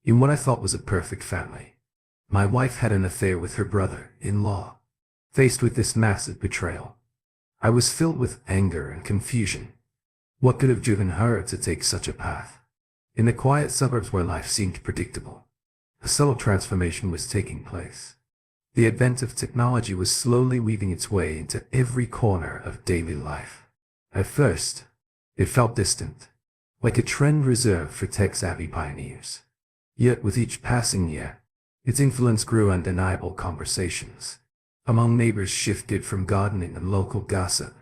in what I thought was a perfect family. My wife had an affair with her brother-in-law. Faced with this massive betrayal, I was filled with anger and confusion. What could have driven her to take such a path? In the quiet suburbs where life seemed predictable, a subtle transformation was taking place. The advent of technology was slowly weaving its way into every corner of daily life. At first, it felt distant, like a trend reserved for tech-savvy pioneers. Yet with each passing year, its influence grew. Undeniable conversations among neighbors shifted from gardening and local gossip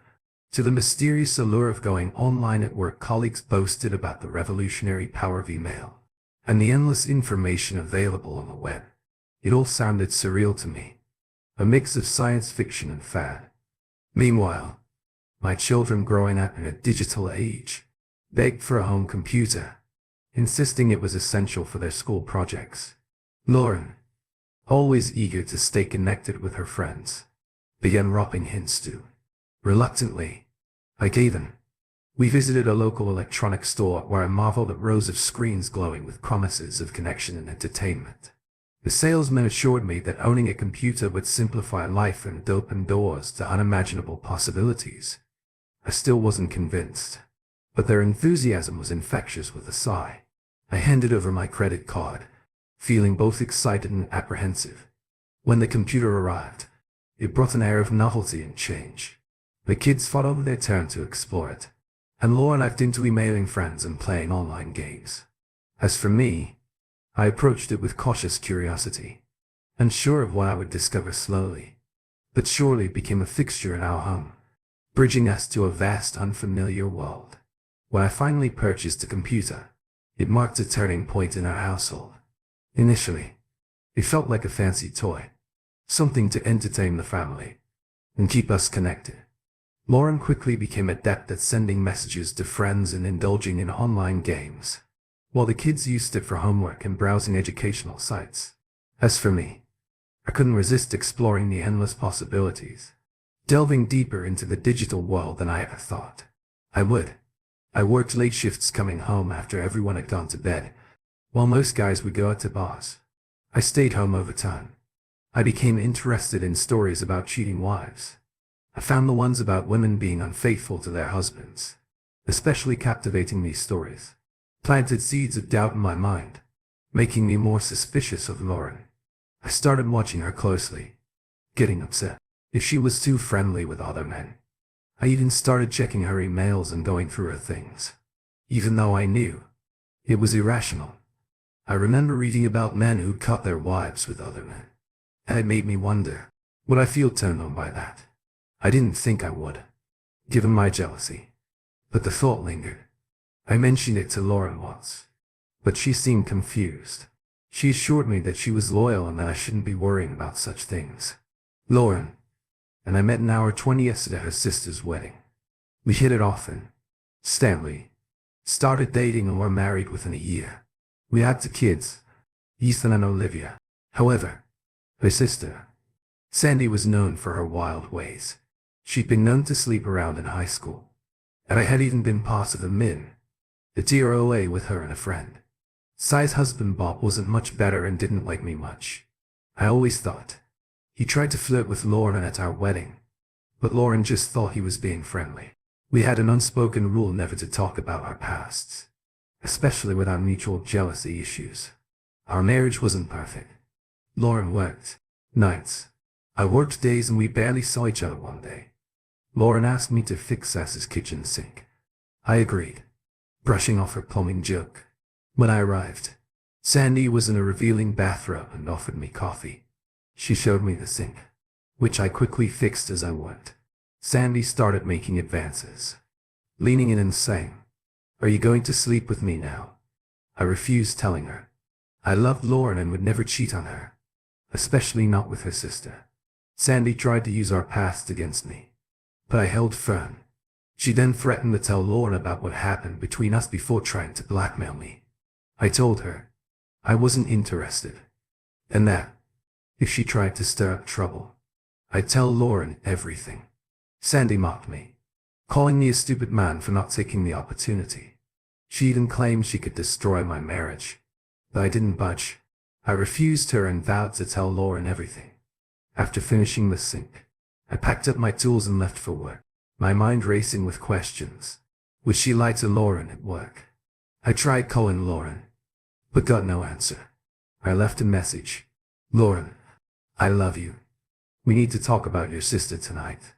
to the mysterious allure of going online at work. Colleagues boasted about the revolutionary power of email and the endless information available on the web. It all sounded surreal to me, a mix of science fiction and fad. Meanwhile, my children, growing up in a digital age, begged for a home computer, insisting it was essential for their school projects. Lauren, always eager to stay connected with her friends, began dropping hints too. Reluctantly, I gave in. We visited a local electronics store where I marveled at rows of screens glowing with promises of connection and entertainment. The salesman assured me that owning a computer would simplify life and open doors to unimaginable possibilities. I still wasn't convinced, but their enthusiasm was infectious. With a sigh, I handed over my credit card, feeling both excited and apprehensive. When the computer arrived, it brought an air of novelty and change. The kids fought over their turn to explore it, and Lauren dived into emailing friends and playing online games. As for me, I approached it with cautious curiosity, unsure of what I would discover. Slowly but surely it became a fixture in our home, bridging us to a vast unfamiliar world. When I finally purchased a computer, it marked a turning point in our household. Initially, it felt like a fancy toy, something to entertain the family and keep us connected. Lauren quickly became adept at sending messages to friends and indulging in online games, while the kids used it for homework and browsing educational sites. As for me, I couldn't resist exploring the endless possibilities, delving deeper into the digital world than I ever thought I would. I worked late shifts, coming home after everyone had gone to bed, while most guys would go out to bars. I stayed home over time. I became interested in stories about cheating wives. I found the ones about women being unfaithful to their husbands especially captivating. These stories planted seeds of doubt in my mind, making me more suspicious of Lauren. I started watching her closely, getting upset if she was too friendly with other men. I even started checking her emails and going through her things, even though I knew it was irrational. I remember reading about men who caught their wives with other men, and it made me wonder, would I feel turned on by that? I didn't think I would, given my jealousy, but the thought lingered. I mentioned it to Lauren once, but she seemed confused. She assured me that she was loyal and that I shouldn't be worrying about such things. Lauren and I met in our 20th at her sister's wedding. We hit it off and, Stanley, started dating and were married within a year. We had 2 kids, Ethan and Olivia. However, her sister, Sandy, was known for her wild ways. She'd been known to sleep around in high school, and I had even been part of the TROA with her and a friend. Sai's husband Bob wasn't much better and didn't like me much. I always thought he tried to flirt with Lauren at our wedding, but Lauren just thought he was being friendly. We had an unspoken rule never to talk about our pasts, especially with our mutual jealousy issues. Our marriage wasn't perfect. Lauren worked nights. I worked days and we barely saw each other. One day, Lauren asked me to fix Sas's kitchen sink. I agreed, brushing off her plumbing joke. When I arrived, Sandy was in a revealing bathrobe and offered me coffee. She showed me the sink, which I quickly fixed as I worked. Sandy started making advances, leaning in and saying, "Are you going to sleep with me now?" I refused, telling her I loved Lauren and would never cheat on her, especially not with her sister. Sandy tried to use our past against me, but I held firm. She then threatened to tell Lauren about what happened between us before trying to blackmail me. I told her I wasn't interested, and that if she tried to stir up trouble, I'd tell Lauren everything. Sandy mocked me, calling me a stupid man for not taking the opportunity. She even claimed she could destroy my marriage, but I didn't budge. I refused her and vowed to tell Lauren everything. After finishing the sink, I packed up my tools and left for work, my mind racing with questions. Would she lie to Lauren at work? I tried calling Lauren, but got no answer. I left a message. Lauren, I love you. We need to talk about your sister tonight.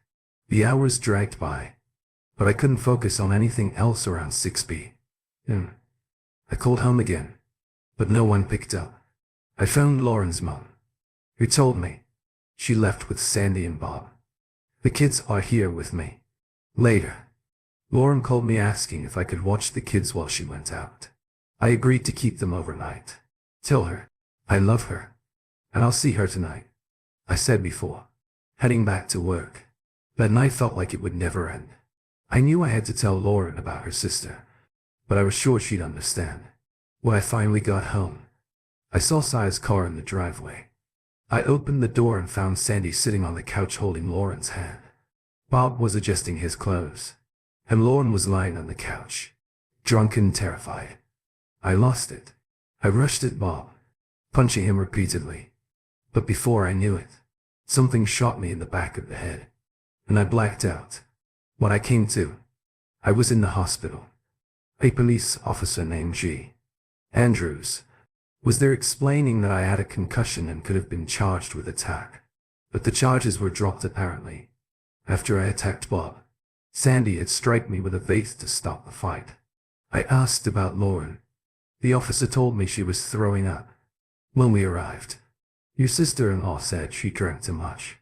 The hours dragged by, but I couldn't focus on anything else around 6 p.m. I called home again, but no one picked up. I phoned Lauren's mom, who told me she left with Sandy and Bob. The kids are here with me. Later, Lauren called me asking if I could watch the kids while she went out. I agreed to keep them overnight. Tell her I love her, and I'll see her tonight, I said before heading back to work. That night felt like it would never end. I knew I had to tell Lauren about her sister, but I was sure she'd understand. When I finally got home, I saw Sia's car in the driveway. I opened the door and found Sandy sitting on the couch holding Lauren's hand. Bob was adjusting his clothes, and Lauren was lying on the couch, drunk and terrified. I lost it. I rushed at Bob, punching him repeatedly. But before I knew it, something shot me in the back of the head, and I blacked out. When I came to, I was in the hospital. A police officer named G. Andrews was there explaining that I had a concussion and could have been charged with attack. But the charges were dropped apparently. After I attacked Bob, Sandy had struck me with a vase to stop the fight. I asked about Lauren. The officer told me she was throwing up. When we arrived, your sister-in-law said she drank too much.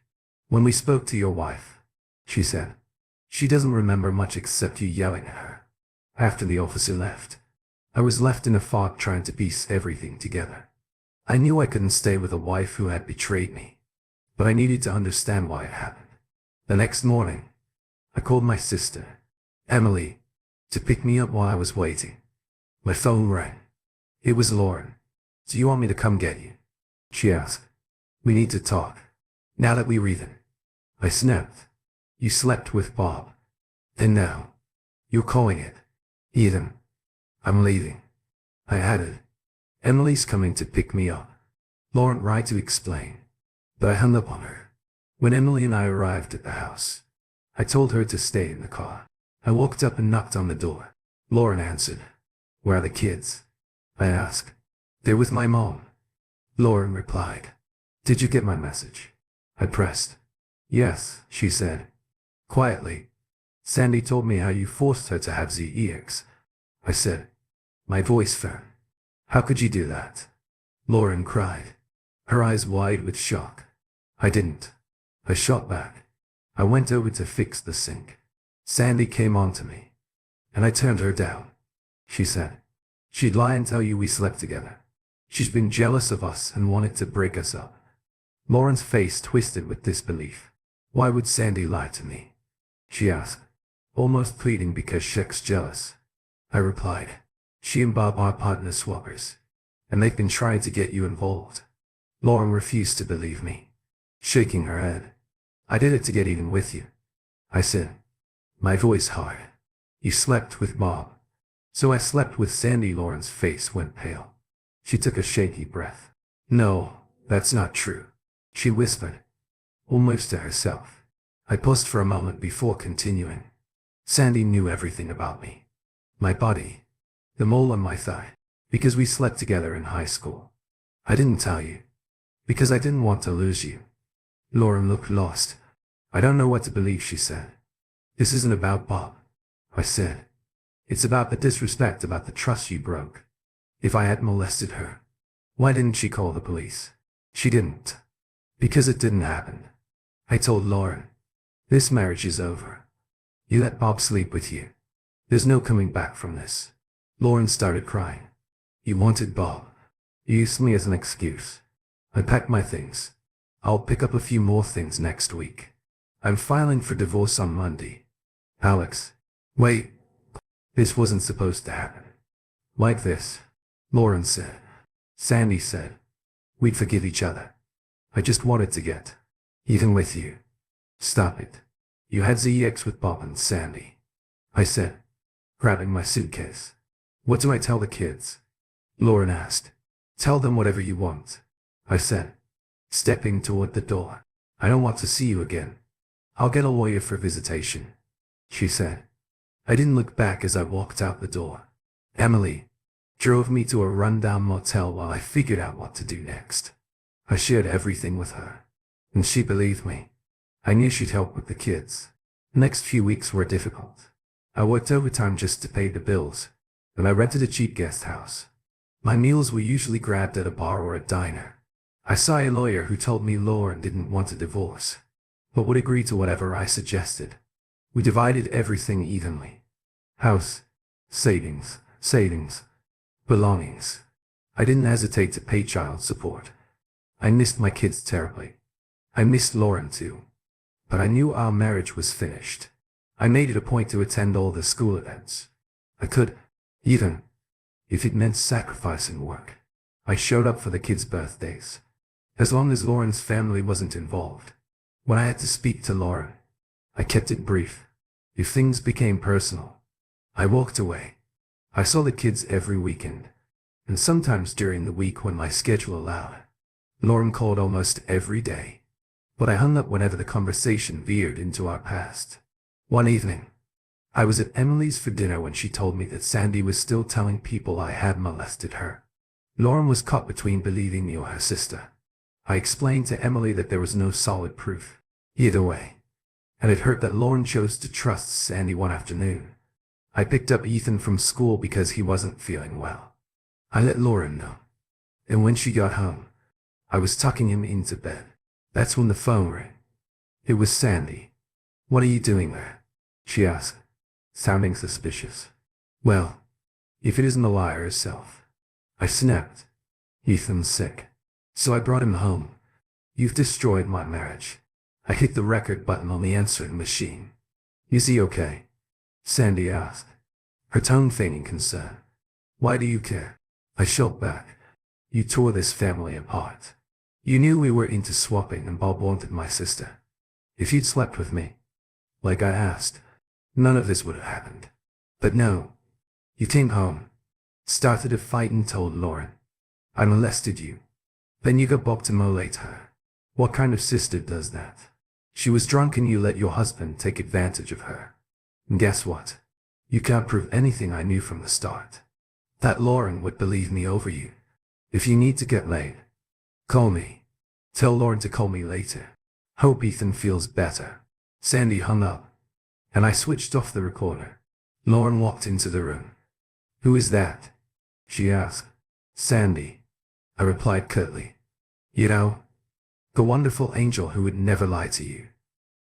When we spoke to your wife, she said she doesn't remember much except you yelling at her. After the officer left, I was left in a fog trying to piece everything together. I knew I couldn't stay with a wife who had betrayed me, but I needed to understand why it happened. The next morning, I called my sister, Emily, to pick me up while I was waiting. My phone rang. It was Lauren. Do you want me to come get you? She asked. We need to talk. Now that we're even. I snapped. You slept with Bob. And now, you're calling it even. I'm leaving. I added. Emily's coming to pick me up. Lauren tried to explain, but I hung up on her. When Emily and I arrived at the house, I told her to stay in the car. I walked up and knocked on the door. Lauren answered. Where are the kids? I asked. They're with my mom. Lauren replied. Did you get my message? I pressed. Yes, she said. Quietly. Sandy told me how you forced her to have ZEX. I said. My voice firm. How could you do that? Lauren cried, her eyes wide with shock. I didn't. I shot back. I went over to fix the sink. Sandy came on to me, and I turned her down. She said she'd lie and tell you we slept together. She's been jealous of us and wanted to break us up. Lauren's face twisted with disbelief. Why would Sandy lie to me? She asked, almost pleading because she's jealous. I replied, she and Bob are partner swappers, and they've been trying to get you involved. Lauren refused to believe me, shaking her head. I did it to get even with you, I said, my voice hard. You slept with Bob. So I slept with Sandy. Lauren's face went pale. She took a shaky breath. No, that's not true, she whispered, almost to herself. I paused for a moment before continuing. Sandy knew everything about me. My body, the mole on my thigh, because we slept together in high school. I didn't tell you, because I didn't want to lose you. Lauren looked lost. I don't know what to believe, she said. This isn't about Bob, I said. It's about the disrespect, about the trust you broke. If I had molested her, why didn't she call the police? She didn't. Because it didn't happen. I told Lauren, this marriage is over. You let Bob sleep with you. There's no coming back from this. Lauren started crying. You wanted Bob. You used me as an excuse. I packed my things. I'll pick up a few more things next week. I'm filing for divorce on Monday. Alex. Wait. This wasn't supposed to happen. Like this. Lauren said. Sandy said. We'd forgive each other. I just wanted to get even with you. Stop it. You had ZEX with Bob and Sandy, I said, grabbing my suitcase. What do I tell the kids? Lauren asked. Tell them whatever you want, I said, stepping toward the door. I don't want to see you again. I'll get a lawyer for visitation, she said. I didn't look back as I walked out the door. Emily drove me to a rundown motel while I figured out what to do next. I shared everything with her, and she believed me. I knew she'd help with the kids. The next few weeks were difficult. I worked overtime just to pay the bills, and I rented a cheap guest house. My meals were usually grabbed at a bar or a diner. I saw a lawyer who told me Lauren didn't want a divorce, but would agree to whatever I suggested. We divided everything evenly. House, savings, belongings. I didn't hesitate to pay child support. I missed my kids terribly. I missed Lauren too. But I knew our marriage was finished. I made it a point to attend all the school events. I could, even if it meant sacrificing work. I showed up for the kids' birthdays, as long as Lauren's family wasn't involved. When I had to speak to Lauren, I kept it brief. If things became personal, I walked away. I saw the kids every weekend, and sometimes during the week when my schedule allowed. Lauren called almost every day, but I hung up whenever the conversation veered into our past. One evening, I was at Emily's for dinner when she told me that Sandy was still telling people I had molested her. Lauren was caught between believing me or her sister. I explained to Emily that there was no solid proof either way, and it hurt that Lauren chose to trust Sandy one afternoon. I picked up Ethan from school because he wasn't feeling well. I let Lauren know, and when she got home, I was tucking him into bed. That's when the phone rang. It was Sandy. "What are you doing there?" she asked, sounding suspicious. "Well, if it isn't the liar herself," I snapped. "Ethan's sick, so I brought him home." "You've destroyed my marriage." I hit the record button on the answering machine. "Is he okay?" Sandy asked, her tone feigning concern. "Why do you care?" I shot back. "You tore this family apart. You knew we were into swapping and Bob wanted my sister. If you'd slept with me, like I asked, none of this would have happened. But no, you came home, started a fight and told Lauren I molested you. Then you got Bob to molest her. What kind of sister does that? She was drunk and you let your husband take advantage of her. And guess what? You can't prove anything I knew from the start. That Lauren would believe me over you. If you need to get laid, call me. Tell Lauren to call me later. Hope Ethan feels better." Sandy hung up, and I switched off the recorder. Lauren walked into the room. "Who is that?" she asked. "Sandy," I replied curtly. "You know, the wonderful angel who would never lie to you."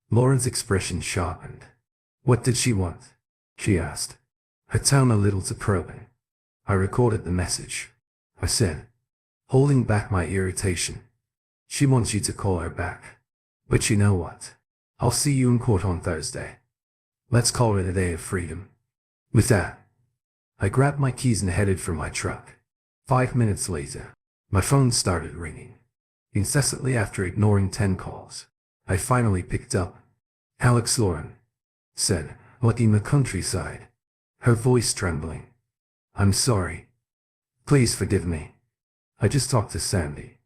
Lauren's expression sharpened. "What did she want?" she asked, her tone a little too probing. "I recorded the message," I said, holding back my irritation. "She wants you to call her back. But you know what? I'll see you in court on Thursday. Let's call it a day of freedom." With that, I grabbed my keys and headed for my truck. 5 minutes later, my phone started ringing. Incessantly after ignoring 10 calls, I finally picked up. "Alex, Lauren," said, like in the countryside, her voice trembling. "I'm sorry. Please forgive me. I just talked to Sandy.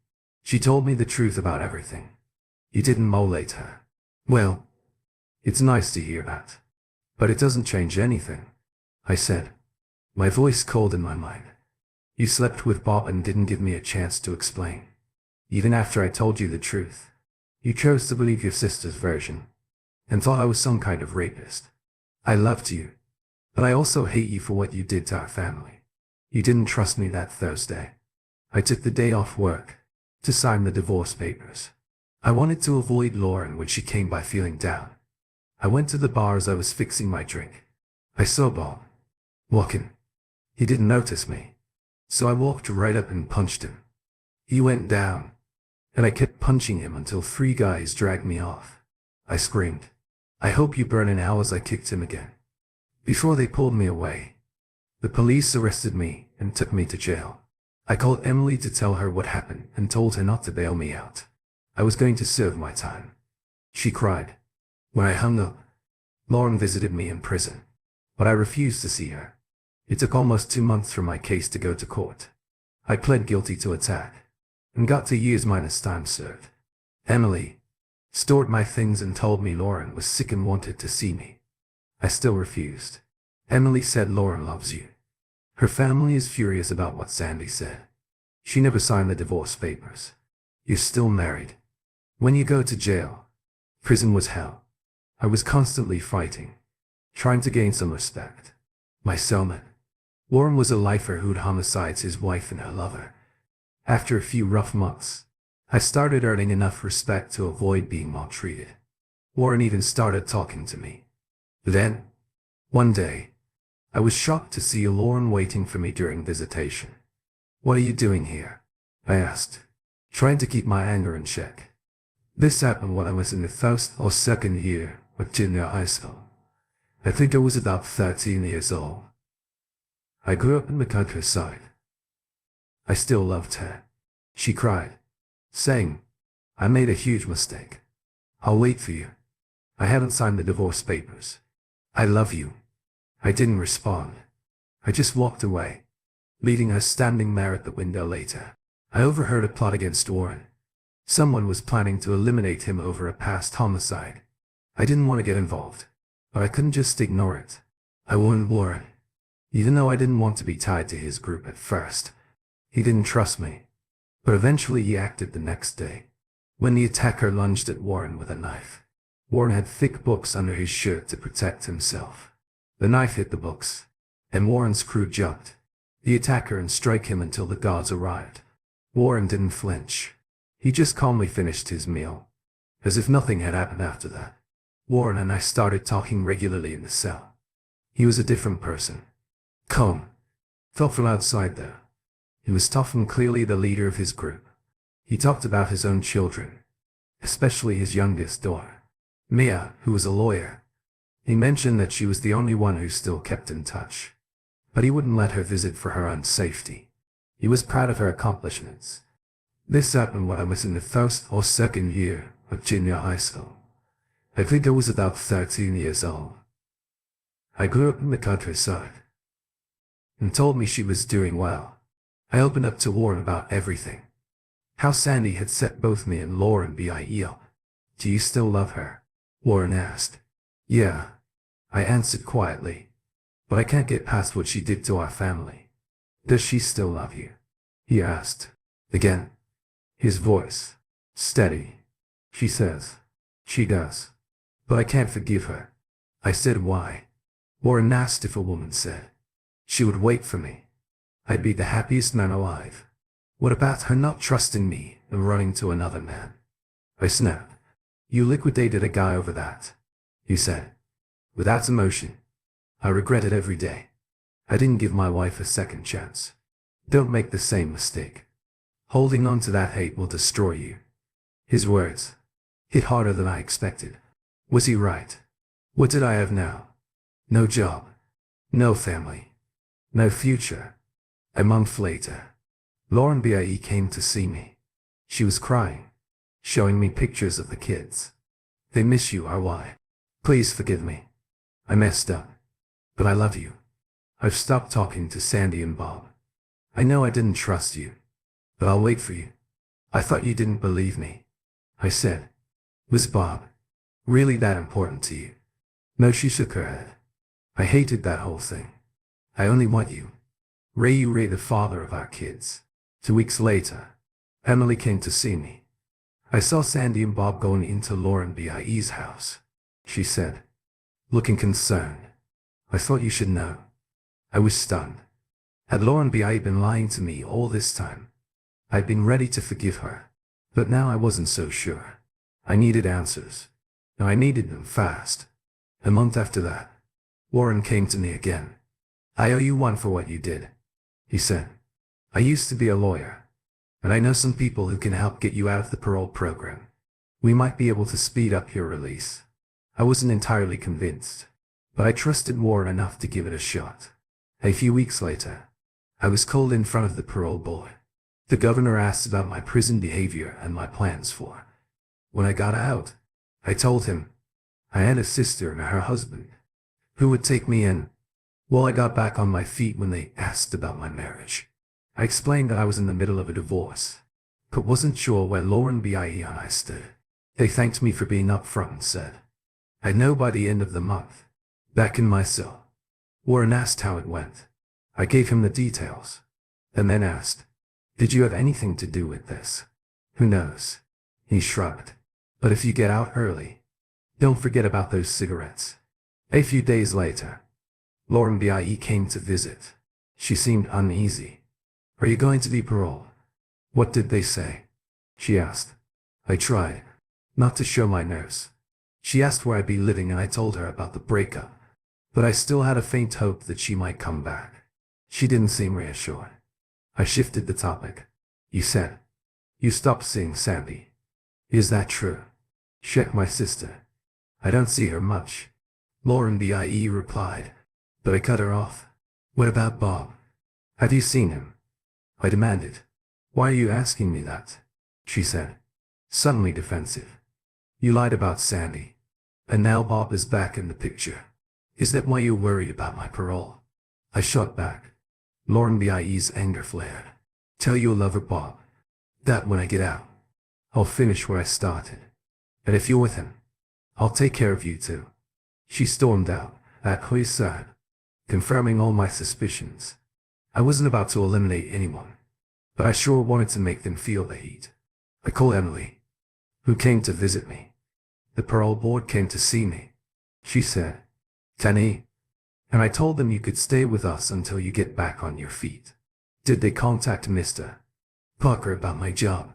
She told me the truth about everything. You didn't molest her." "Well, it's nice to hear that, but it doesn't change anything," I said, my voice cold in my mind. "You slept with Bob and didn't give me a chance to explain. Even after I told you the truth, you chose to believe your sister's version, and thought I was some kind of rapist. I loved you, but I also hate you for what you did to our family. You didn't trust me that Thursday. I took the day off work to sign the divorce papers. I wanted to avoid Lauren when she came by feeling down. I went to the bar as I was fixing my drink. I saw Bob walking. He didn't notice me, so I walked right up and punched him. He went down, and I kept punching him until 3 guys dragged me off. I screamed, "I hope you burn in hell," as I kicked him again. Before they pulled me away, the police arrested me and took me to jail. I called Emily to tell her what happened and told her not to bail me out. I was going to serve my time. She cried. When I hung up, Lauren visited me in prison, but I refused to see her. It took almost 2 months for my case to go to court. I pled guilty to attack and got 2 years minus time served. Emily stored my things and told me Lauren was sick and wanted to see me. I still refused. Emily said Lauren loves you. Her family is furious about what Sandy said. She never signed the divorce papers. You're still married. When you go to jail, prison was hell. I was constantly fighting, trying to gain some respect. My cellmate, Lauren, was a lifer who'd homicides his wife and her lover. After a few rough months, I started earning enough respect to avoid being maltreated. Lauren even started talking to me. Then, one day, I was shocked to see Lauren waiting for me during visitation. What are you doing here? I asked, trying to keep my anger in check. This happened when I was in the first or second year of junior high school. I think I was about 13 years old. I grew up in the countryside. I still loved her. She cried, saying, I made a huge mistake. I'll wait for you. I haven't signed the divorce papers. I love you. I didn't respond. I just walked away, leaving her standing there at the window later. I overheard a plot against Warren. Someone was planning to eliminate him over a past homicide. I didn't want to get involved, but I couldn't just ignore it. I warned Warren, even though I didn't want to be tied to his group at first. He didn't trust me, but eventually he acted the next day, when the attacker lunged at Warren with a knife. Warren had thick books under his shirt to protect himself. The knife hit the books, and Warren's crew jumped the attacker and struck him until the guards arrived. Warren didn't flinch. He just calmly finished his meal, as if nothing had happened after that. Warren and I started talking regularly in the cell. He was a different person. Calm. Thoughtful outside there. He was tough and clearly the leader of his group. He talked about his own children, especially his youngest daughter, Mia, who was a lawyer. He mentioned that she was the only one who still kept in touch, but he wouldn't let her visit for her own safety. He was proud of her accomplishments. This happened when I was in the first or second year of junior high school. I think I was about 13 years old. I grew up in the countryside, and told me she was doing well. I opened up to Warren about everything. How Sandy had set both me and Lauren BIE up. Do you still love her? Warren asked. Yeah, I answered quietly. But I can't get past what she did to our family. Does she still love you? He asked. Again, his voice steady. She says. She does. But I can't forgive her. I said why. Warren asked if a woman said she would wait for me, I'd be the happiest man alive. What about her not trusting me and running to another man? I snapped. You liquidated a guy over that, he said, without emotion. I regret it every day. I didn't give my wife a second chance. Don't make the same mistake. Holding on to that hate will destroy you. His words hit harder than I expected. Was he right? What did I have now? No job, no family, no future. A month later, Lauren BIE came to see me. She was crying, showing me pictures of the kids. They miss you, RY. Please forgive me. I messed up, but I love you. I've stopped talking to Sandy and Bob. I know I didn't trust you, but I'll wait for you. I thought you didn't believe me. I said. Was Bob really that important to you? No, she shook her head. I hated that whole thing. I only want you. Ray, the father of our kids. 2 weeks later, Emily came to see me. I saw Sandy and Bob going into Lauren BIE's house. She said, looking concerned. I thought you should know. I was stunned. Had Lauren BIE been lying to me all this time? I'd been ready to forgive her, but now I wasn't so sure. I needed answers. Now I needed them fast. A month after that, Warren came to me again. I owe you one for what you did, he said. I used to be a lawyer, and I know some people who can help get you out of the parole program. We might be able to speed up your release. I wasn't entirely convinced, but I trusted Warren enough to give it a shot. A few weeks later, I was called in front of the parole board. The governor asked about my prison behavior and my plans for. When I got out, I told him I had a sister and her husband who would take me in. Well, I got back on my feet when they asked about my marriage. I explained that I was in the middle of a divorce, but wasn't sure where Lauren and I stood. They thanked me for being upfront and said I'd know by the end of the month. Back in my cell, Warren asked how it went. I gave him the details, and then asked, "Did you have anything to do with this?" "Who knows?" He shrugged. "But if you get out early, don't forget about those cigarettes." A few days later, Lauren came to visit. She seemed uneasy. "Are you going to be paroled?" "What did they say?" she asked. I tried not to show my nerves. She asked where I'd be living and I told her about the breakup, but I still had a faint hope that she might come back. She didn't seem reassured. I shifted the topic. "You said you stopped seeing Sandy. Is that true?" "Check my sister. I don't see her much," Lauren replied, but I cut her off. "What about Bob? Have you seen him?" I demanded. "Why are you asking me that?" she said, suddenly defensive. "You lied about Sandy, and now Bob is back in the picture. Is that why you're worried about my parole?" I shot back. Lauren's anger flared. "Tell your lover Bob that when I get out, I'll finish where I started. And if you're with him, I'll take care of you too." She stormed out at his side, confirming all my suspicions. I wasn't about to eliminate anyone, but I sure wanted to make them feel the heat. I called Emily, who came to visit me. "The parole board came to see me," she said. "Tenny, and I told them you could stay with us until you get back on your feet." "Did they contact Mr. Parker about my job?"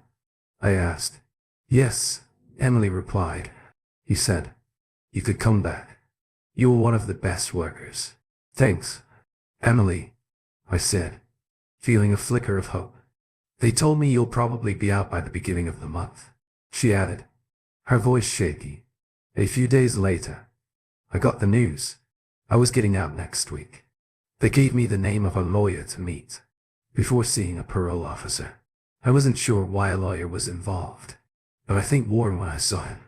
I asked. "Yes," Emily replied. "He said you could come back. You were one of the best workers." "Thanks, Emily," I said, feeling a flicker of hope. "They told me you'll probably be out by the beginning of the month," she added, her voice shaky. A few days later, I got the news. I was getting out next week. They gave me the name of a lawyer to meet before seeing a parole officer. I wasn't sure why a lawyer was involved, but I thanked Warren when I saw him.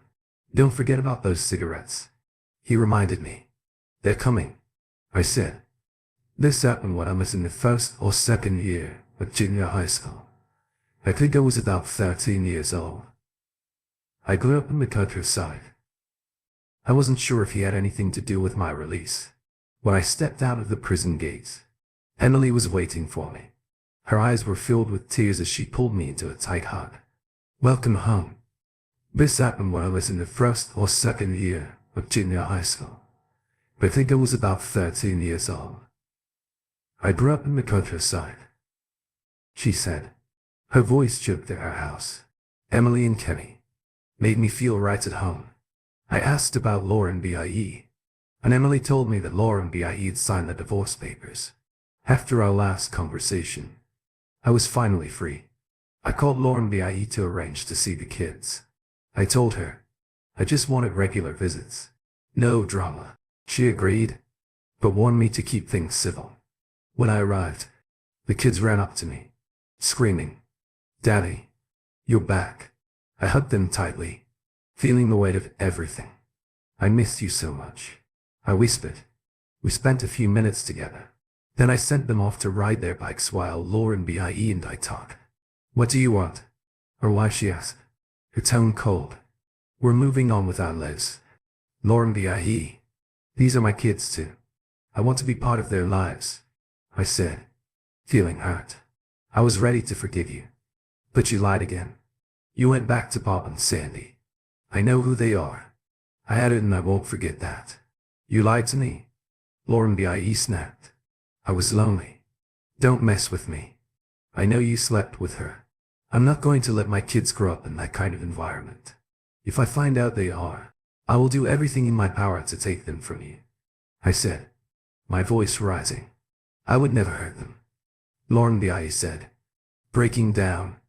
"Don't forget about those cigarettes," he reminded me. "They're coming," I said. This happened when I was in the first or second year of junior high school. I think I was about 13 years old. I grew up in the countryside. I wasn't sure if he had anything to do with my release. When I stepped out of the prison gates, Emily was waiting for me. Her eyes were filled with tears as she pulled me into a tight hug. "Welcome home." This happened when I was in the first or second year of junior high school. I think I was about 13 years old. I grew up in the countryside, she said. Her voice choked at her house. Emily and Kenny made me feel right at home. I asked about Lauren and Emily told me that Lauren had signed the divorce papers. After our last conversation, I was finally free. I called Lauren to arrange to see the kids. I told her I just wanted regular visits. No drama. She agreed, but warned me to keep things civil. When I arrived, the kids ran up to me, screaming, "Daddy, you're back." I hugged them tightly, feeling the weight of everything. "I missed you so much," I whispered. We spent a few minutes together. Then I sent them off to ride their bikes while Lauren and I talked. "What do you want?" Or why, she asked, her tone cold. "We're moving on with our lives, Lauren These are my kids too. I want to be part of their lives," I said, feeling hurt. "I was ready to forgive you, but you lied again. You went back to Bob and Sandy. I know who they are. I had it and I won't forget that." "You lied to me," Lauren snapped. "I was lonely. Don't mess with me. I know you slept with her. I'm not going to let my kids grow up in that kind of environment. If I find out they are, I will do everything in my power to take them from you," I said, my voice rising. "I would never hurt them," Lauren said, breaking down.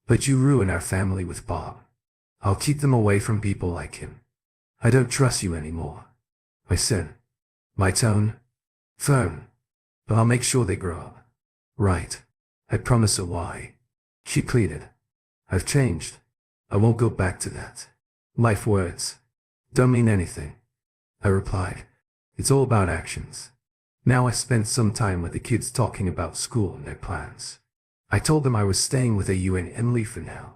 "But you ruin our family with Bob. I'll keep them away from people like him. I don't trust you anymore," I said, my tone firm. "But I'll make sure they grow up right. I promise her." "Why?" she pleaded. "I've changed. I won't go back to that. Life words don't mean anything," I replied. "It's all about actions." Now I spent some time with the kids talking about school and their plans. I told them I was staying with you and Emily for now,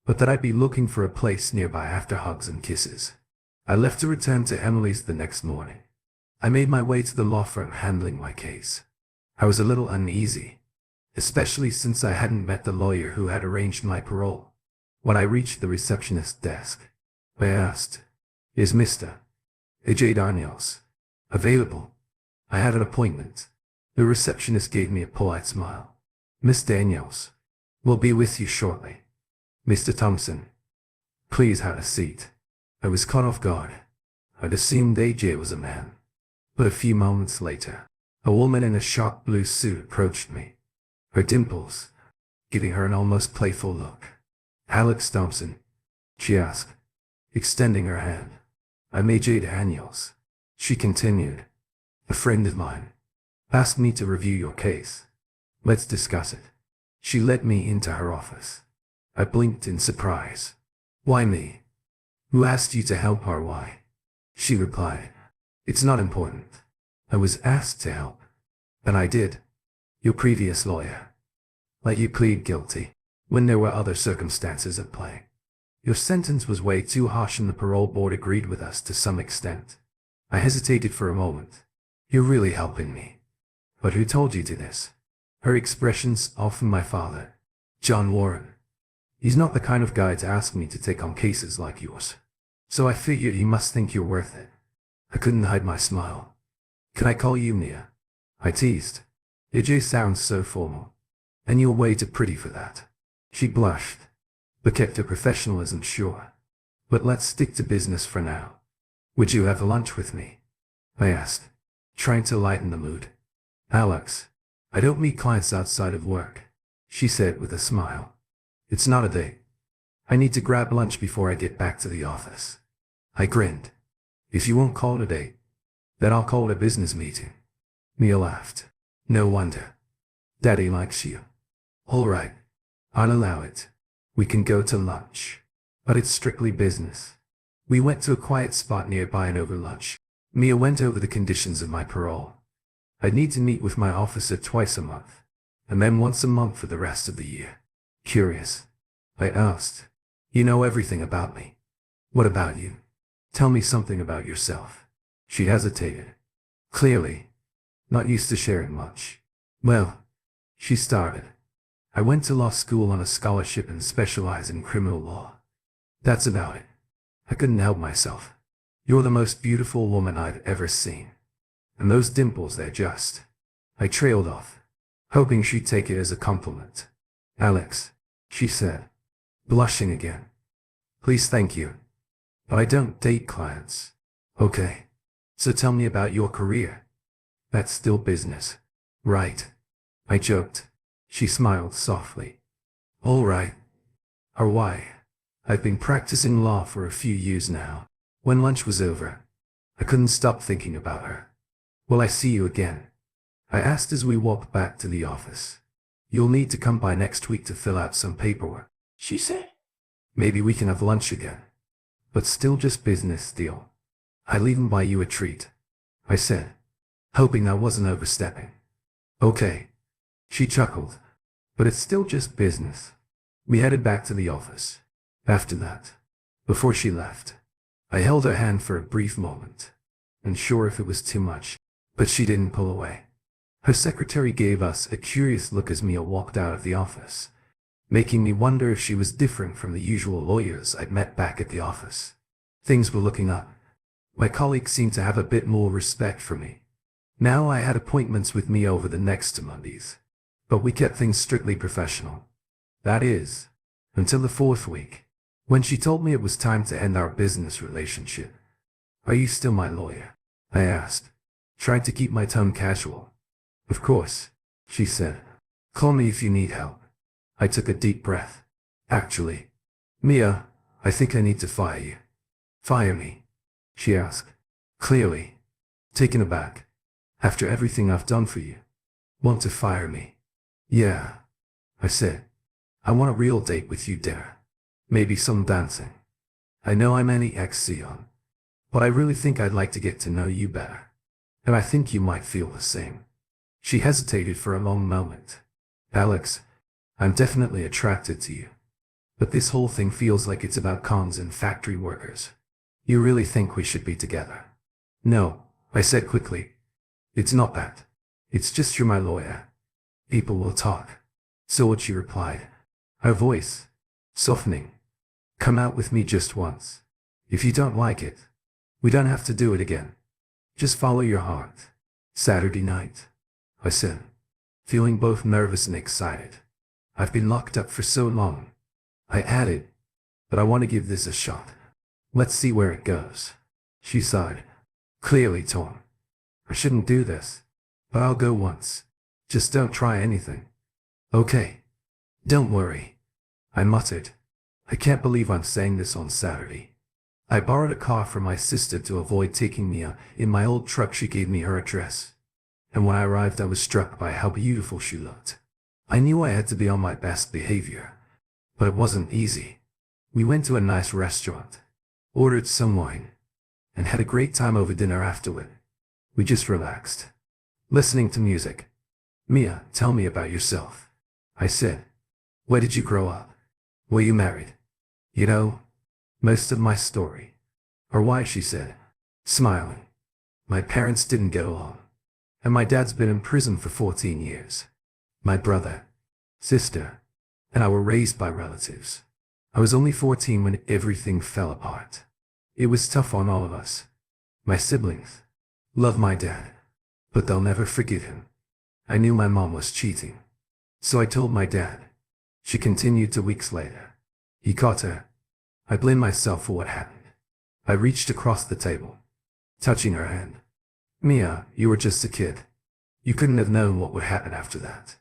but that I'd be looking for a place nearby after hugs and kisses. I left to return to Emily's the next morning. I made my way to the law firm handling my case. I was a little uneasy, especially since I hadn't met the lawyer who had arranged my parole. When I reached the receptionist's desk, I asked, "Is Mr. A.J. Daniels available?" I had an appointment. The receptionist gave me a polite smile. "Miss Daniels will be with you shortly. Mr. Thompson, please have a seat." I was caught off guard. I'd assumed A.J. was a man. But a few moments later, a woman in a sharp blue suit approached me, her dimples giving her an almost playful look. "Alex Thompson?" she asked, extending her hand. "I'm A.J. Daniels," she continued. "A friend of mine asked me to review your case. Let's discuss it." She led me into her office. I blinked in surprise. "Why me? Who asked you to help her? Why?" She replied, "It's not important. I was asked to help, and I did. Your previous lawyer let you plead guilty when there were other circumstances at play. Your sentence was way too harsh and the parole board agreed with us to some extent." I hesitated for a moment. "You're really helping me. But who told you to this?" Her expressions often my father, John Warren. He's not the kind of guy to ask me to take on cases like yours. So I figured he must think you're worth it. I couldn't hide my smile. "Can I call you Mia?" I teased. "AJ sounds so formal, and you're way too pretty for that." She blushed, but kept her professionalism sure. "But let's stick to business for now. Would you have lunch with me?" I asked, trying to lighten the mood. "Alex, I don't meet clients outside of work," she said with a smile. "It's not a date. I need to grab lunch before I get back to the office." I grinned. "If you won't call it a date, then I'll call it a business meeting." Mia laughed. "No wonder. Daddy likes you." "All right, I'll allow it. We can go to lunch, but it's strictly business." We went to a quiet spot nearby and over lunch, Mia went over the conditions of my parole. I'd need to meet with my officer twice a month, and then once a month for the rest of the year. "Curious?" I asked. "You know everything about me. What about you? Tell me something about yourself." She hesitated. Clearly not used to sharing much. "Well," she started, "I went to law school on a scholarship and specialize in criminal law. That's about it. I couldn't help myself. You're the most beautiful woman I've ever seen. And those dimples, they're just..." I trailed off, hoping she'd take it as a compliment. "Alex," she said, blushing again. "Please, thank you. But I don't date clients." "Okay. So tell me about your career. That's still business, right?" I joked. She smiled softly. "All right. Or why? I've been practicing law for a few years now." When lunch was over, I couldn't stop thinking about her. "Will I see you again?" I asked as we walked back to the office. "You'll need to come by next week to fill out some paperwork," she said. "Maybe we can have lunch again. But still just business, deal?" "I'll even buy you a treat," I said, hoping I wasn't overstepping. "Okay," she chuckled. "But it's still just business." We headed back to the office. After that, before she left, I held her hand for a brief moment, unsure if it was too much, but she didn't pull away. Her secretary gave us a curious look as Mia walked out of the office, making me wonder if she was different from the usual lawyers I'd met back at the office. Things were looking up. My colleagues seemed to have a bit more respect for me. Now I had appointments with Mia over the next 2 Mondays, but we kept things strictly professional. That is, until the 4th week, when she told me it was time to end our business relationship. "Are you still my lawyer?" I asked, trying to keep my tone casual. "Of course," she said. "Call me if you need help." I took a deep breath. "Actually, Mia, I think I need to fire you." "Fire me?" she asked, clearly taken aback. "After everything I've done for you, want to fire me?" "Yeah," I said. "I want a real date with you, dinner. Maybe some dancing. I know I'm any ex-Sion, but I really think I'd like to get to know you better. And I think you might feel the same." She hesitated for a long moment. "Alex, I'm definitely attracted to you. But this whole thing feels like it's about cons and factory workers. You really think we should be together? No, I said quickly. It's not that. It's just you're my lawyer. People will talk. So what, she replied, her voice softening. Come out with me just once. If you don't like it, we don't have to do it again. Just follow your heart. Saturday night, I said, feeling both nervous and excited. I've been locked up for so long, I added, but I want to give this a shot. Let's see where it goes. She sighed, clearly torn. I shouldn't do this, but I'll go once. Just don't try anything. Okay. Don't worry, I muttered. I can't believe I'm saying this on Saturday. I borrowed a car from my sister to avoid taking Mia. In my old truck, she gave me her address. And when I arrived, I was struck by how beautiful she looked. I knew I had to be on my best behavior, but it wasn't easy. We went to a nice restaurant, ordered some wine, and had a great time over dinner afterward. We just relaxed, listening to music. Mia, tell me about yourself, I said. Where did you grow up? Were you married? You know, most of my story. Or why, she said, smiling. My parents didn't get along, and my dad's been in prison for 14 years. My brother, sister, and I were raised by relatives. I was only 14 when everything fell apart. It was tough on all of us. My siblings love my dad, but they'll never forgive him. I knew my mom was cheating, so I told my dad. She continued 2 weeks later. He caught her. I blamed myself for what happened. I reached across the table, touching her hand. Mia, you were just a kid. You couldn't have known what would happen after that.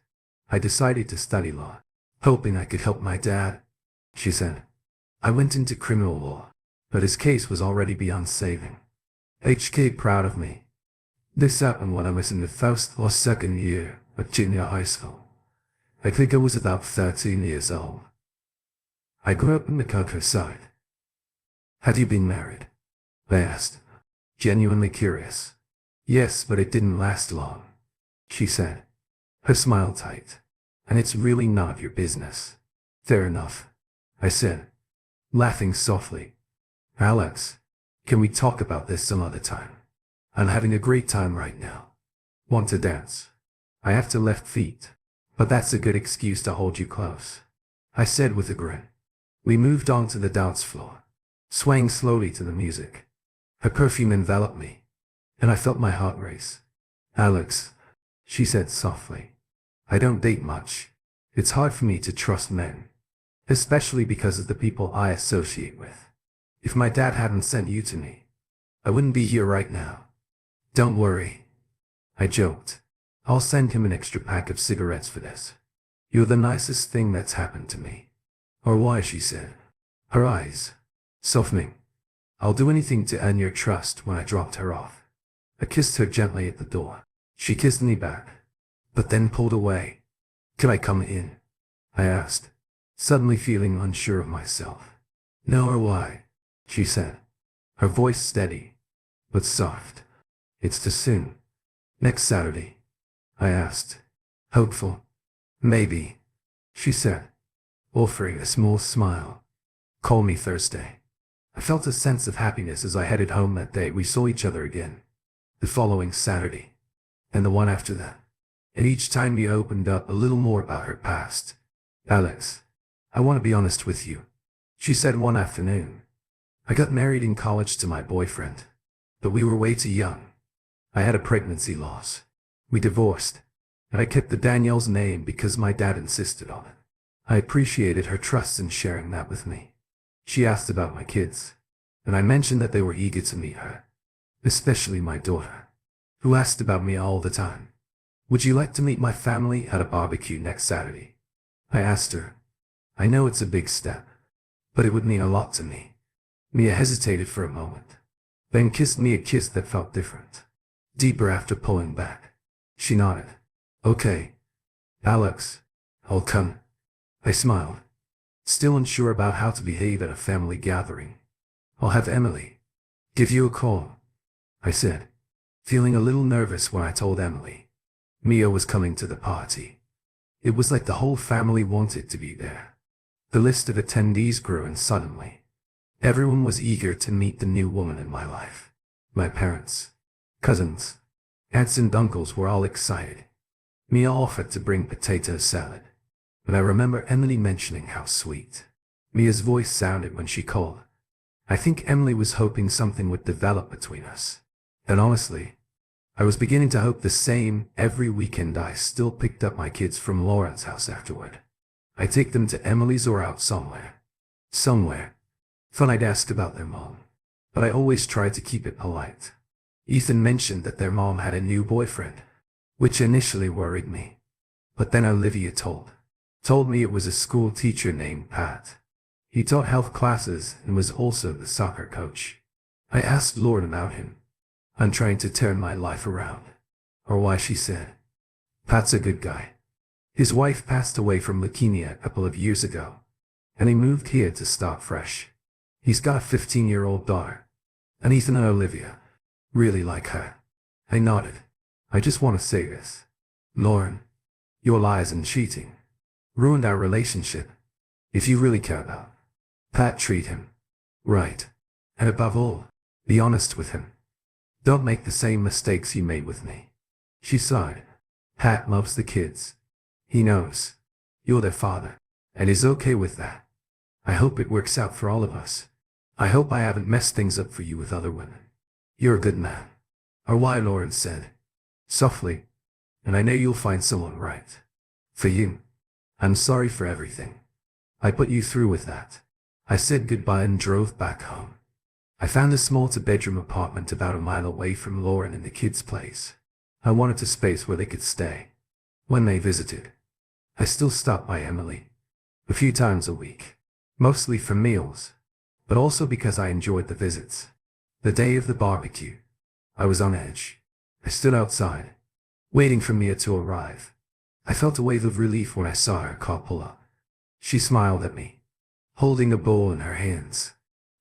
I decided to study law, hoping I could help my dad, she said. I went into criminal law, but his case was already beyond saving. HK proud of me. This happened when I was in the first or second year of junior high school. I think I was about 13 years old. I grew up in the countryside. Had you been married? I asked, genuinely curious. Yes, but it didn't last long, she said, her smile tight. And it's really none of your business. Fair enough, I said, laughing softly. Alex, can we talk about this some other time? I'm having a great time right now. Want to dance? I have to left feet, but that's a good excuse to hold you close, I said with a grin. We moved on to the dance floor, swaying slowly to the music. Her perfume enveloped me, and I felt my heart race. Alex, she said softly, I don't date much. It's hard for me to trust men, especially because of the people I associate with. If my dad hadn't sent you to me, I wouldn't be here right now. Don't worry, I joked. I'll send him an extra pack of cigarettes for this. You're the nicest thing that's happened to me. Or why, she said, her eyes softening. I'll do anything to earn your trust. When I dropped her off, I kissed her gently at the door. She kissed me back, but then pulled away. Can I come in? I asked, suddenly feeling unsure of myself. No, or why? She said, her voice steady, but soft. It's too soon. Next Saturday? I asked, hopeful. Maybe, she said, offering a small smile. Call me Thursday. I felt a sense of happiness as I headed home that day. We saw each other again, the following Saturday, and the one after that. And each time we opened up a little more about her past. Alex, I want to be honest with you, she said one afternoon. I got married in college to my boyfriend, but we were way too young. I had a pregnancy loss. We divorced, and I kept the Danielle's name because my dad insisted on it. I appreciated her trust in sharing that with me. She asked about my kids, and I mentioned that they were eager to meet her, especially my daughter, who asked about me all the time. Would you like to meet my family at a barbecue next Saturday? I asked her. I know it's a big step, but it would mean a lot to me. Mia hesitated for a moment, then kissed me a kiss that felt different, deeper after pulling back. She nodded. Okay, Alex, I'll come. I smiled, still unsure about how to behave at a family gathering. I'll have Emily give you a call, I said, feeling a little nervous when I told Emily Mia was coming to the party. It was like the whole family wanted to be there. The list of attendees grew, and suddenly, everyone was eager to meet the new woman in my life. My parents, cousins, aunts and uncles were all excited. Mia offered to bring potato salad, and I remember Emily mentioning how sweet Mia's voice sounded when she called. I think Emily was hoping something would develop between us. And honestly, I was beginning to hope the same. Every weekend I still picked up my kids from Lauren's house afterward. I'd take them to Emily's or out somewhere. Then I'd ask about their mom, but I always tried to keep it polite. Ethan mentioned that their mom had a new boyfriend, which initially worried me. But then Olivia told me it was a school teacher named Pat. He taught health classes and was also the soccer coach. I asked Lauren about him. I'm trying to turn my life around. Or why, she said. Pat's a good guy. His wife passed away from leukemia a couple of years ago, and he moved here to start fresh. He's got a 15-year-old daughter, and Ethan and Olivia really like her. I nodded. I just want to say this. Lauren, your lies and cheating ruined our relationship. If you really care about Pat, treat him right. And above all, be honest with him. Don't make the same mistakes you made with me. She sighed. Pat loves the kids. He knows you're their father, and is okay with that. I hope it works out for all of us. I hope I haven't messed things up for you with other women. You're a good man. Or why, Lauren said softly, and I know you'll find someone right for you. I'm sorry for everything I put you through with that. I said goodbye and drove back home. I found a small two-bedroom apartment about a mile away from Lauren and the kids' place. I wanted a space where they could stay when they visited. I still stopped by Emily a few times a week, mostly for meals, but also because I enjoyed the visits. The day of the barbecue, I was on edge. I stood outside, waiting for Mia to arrive. I felt a wave of relief when I saw her car pull up. She smiled at me, holding a bowl in her hands.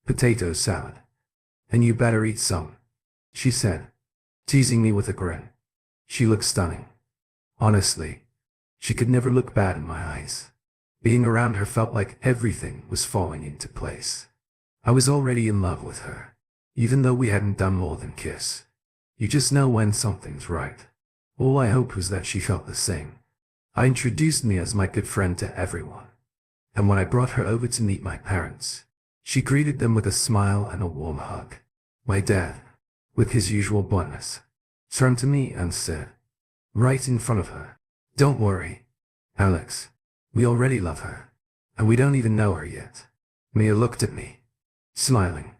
Potato salad. And you better eat some, she said, teasing me with a grin. She looked stunning. Honestly, she could never look bad in my eyes. Being around her felt like everything was falling into place. I was already in love with her, even though we hadn't done more than kiss. You just know when something's right. All I hoped was that she felt the same. I introduced Mia as my good friend to everyone, and when I brought her over to meet my parents, she greeted them with a smile and a warm hug. My dad, with his usual bluntness, turned to me and said, right in front of her, "Don't worry, Alex. We already love her, and we don't even know her yet." Mia looked at me, smiling.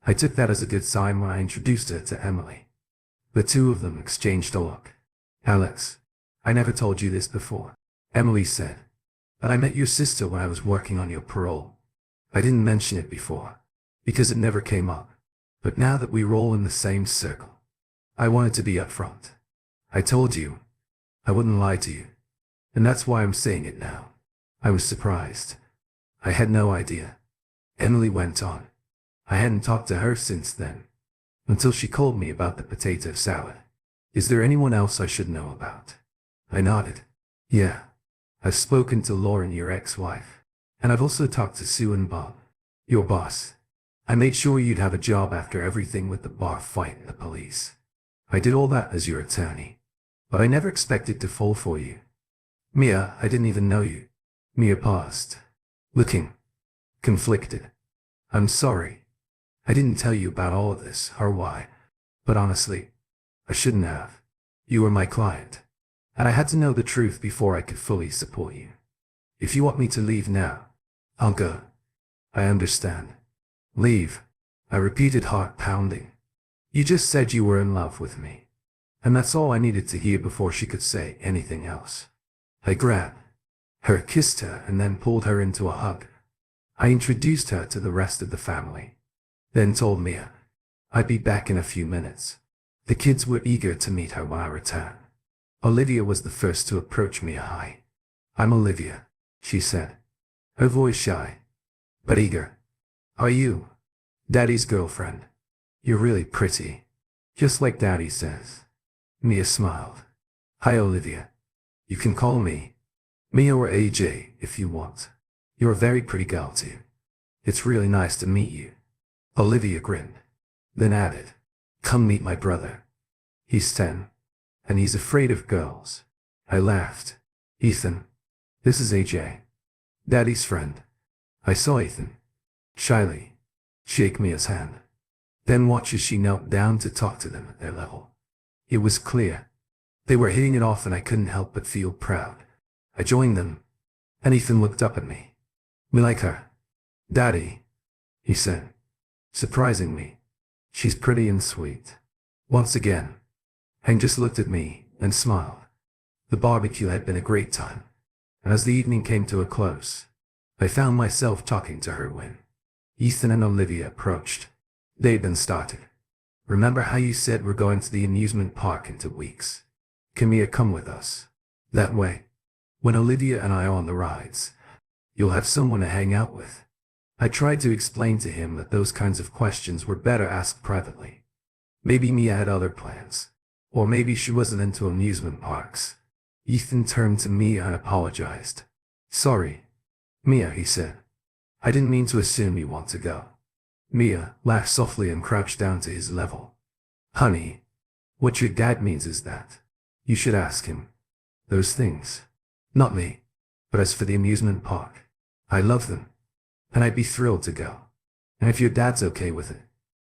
I took that as a good sign when I introduced her to Emily. The two of them exchanged a look. "Alex, I never told you this before," Emily said, "but I met your sister when I was working on your parole. I didn't mention it before, because it never came up. But now that we roll in the same circle, I wanted to be upfront. I told you I wouldn't lie to you, and that's why I'm saying it now." I was surprised. I had no idea. Emily went on. I hadn't talked to her since then, until she called me about the potato salad. "Is there anyone else I should know about?" I nodded. "Yeah. I've spoken to Lauren, your ex-wife, and I've also talked to Sue and Bob, your boss. I made sure you'd have a job after everything with the bar fight and the police. I did all that as your attorney, but I never expected to fall for you. Mia, I didn't even know you." Mia paused, looking conflicted. "I'm sorry. I didn't tell you about all of this, or why, but honestly, I shouldn't have. You were my client, and I had to know the truth before I could fully support you. If you want me to leave now, I'll go." "I understand." "Leave?" I repeated, heart pounding. "You just said you were in love with me, and that's all I needed to hear before she could say anything else." I grabbed her, kissed her, and then pulled her into a hug. I introduced her to the rest of the family, then told Mia I'd be back in a few minutes. The kids were eager to meet her when I returned. Olivia was the first to approach Mia. "Hi. I'm Olivia," she said, her voice shy, but eager. "Are you Daddy's girlfriend? You're really pretty, just like Daddy says." Mia smiled. "Hi, Olivia. You can call me Mia or AJ, if you want. You're a very pretty gal too. It's really nice to meet you. Olivia grinned, then added, come meet my brother. He's 10, and he's afraid of girls. I laughed. Ethan. This is AJ. Daddy's friend. I saw Ethan shyly shake Mia's hand, then watch as she knelt down to talk to them at their level. It was clear they were hitting it off, and I couldn't help but feel proud. I joined them, and Ethan looked up at me. We like her, Daddy, he said, surprising me. She's pretty and sweet. Once again, Hank just looked at me and smiled. The barbecue had been a great time, and as the evening came to a close, I found myself talking to her when Ethan and Olivia approached. They'd then started. Remember how you said we're going to the amusement park in 2 weeks? Can Mia come with us? That way, when Olivia and I are on the rides, you'll have someone to hang out with. I tried to explain to him that those kinds of questions were better asked privately. Maybe Mia had other plans, or maybe she wasn't into amusement parks. Ethan turned to Mia and apologized. Sorry, Mia, he said. I didn't mean to assume you want to go. Mia laughed softly and crouched down to his level. Honey, what your dad means is that you should ask him those things. Not me. But as for the amusement park, I love them, and I'd be thrilled to go. And if your dad's okay with it,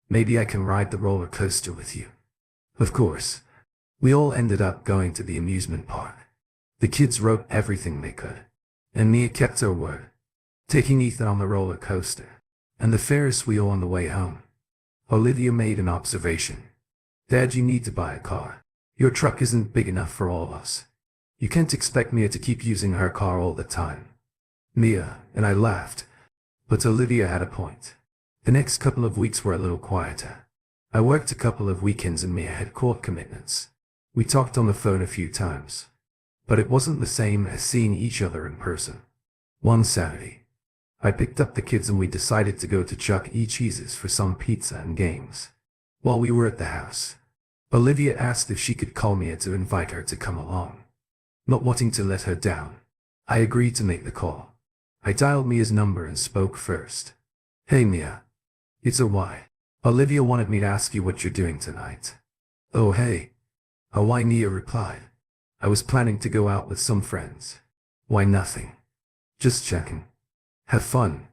maybe I can ride the roller coaster with you. Of course, we all ended up going to the amusement park. The kids wrote everything they could, and Mia kept her word, taking Ethan on the roller coaster and the Ferris wheel on the way home. Olivia made an observation. Dad, you need to buy a car. Your truck isn't big enough for all of us. You can't expect Mia to keep using her car all the time. Mia and I laughed, but Olivia had a point. The next couple of weeks were a little quieter. I worked a couple of weekends and Mia had court commitments. We talked on the phone a few times, but it wasn't the same as seeing each other in person. One Saturday, I picked up the kids and we decided to go to Chuck E. Cheese's for some pizza and games. While we were at the house, Olivia asked if she could call Mia to invite her to come along. Not wanting to let her down, I agreed to make the call. I dialed Mia's number and spoke first. Hey Mia. It's a Y. Olivia wanted me to ask you what you're doing tonight. Oh hey. Why, Mia replied. I was planning to go out with some friends. Why, nothing. Just checking. Have fun,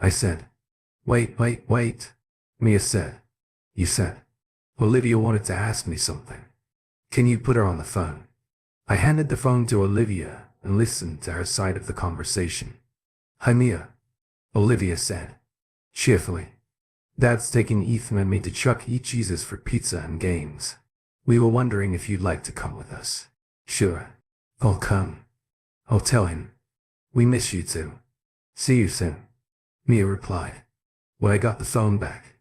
I said. Wait. Mia said. You said. Olivia wanted to ask me something. Can you put her on the phone? I handed the phone to Olivia and listened to her side of the conversation. Hi Mia, Olivia said, cheerfully. Dad's taking Ethan and me to Chuck E. Cheese's for pizza and games. We were wondering if you'd like to come with us. Sure, I'll come. I'll tell him. We miss you too. See you soon, Mia replied. When I got the phone back,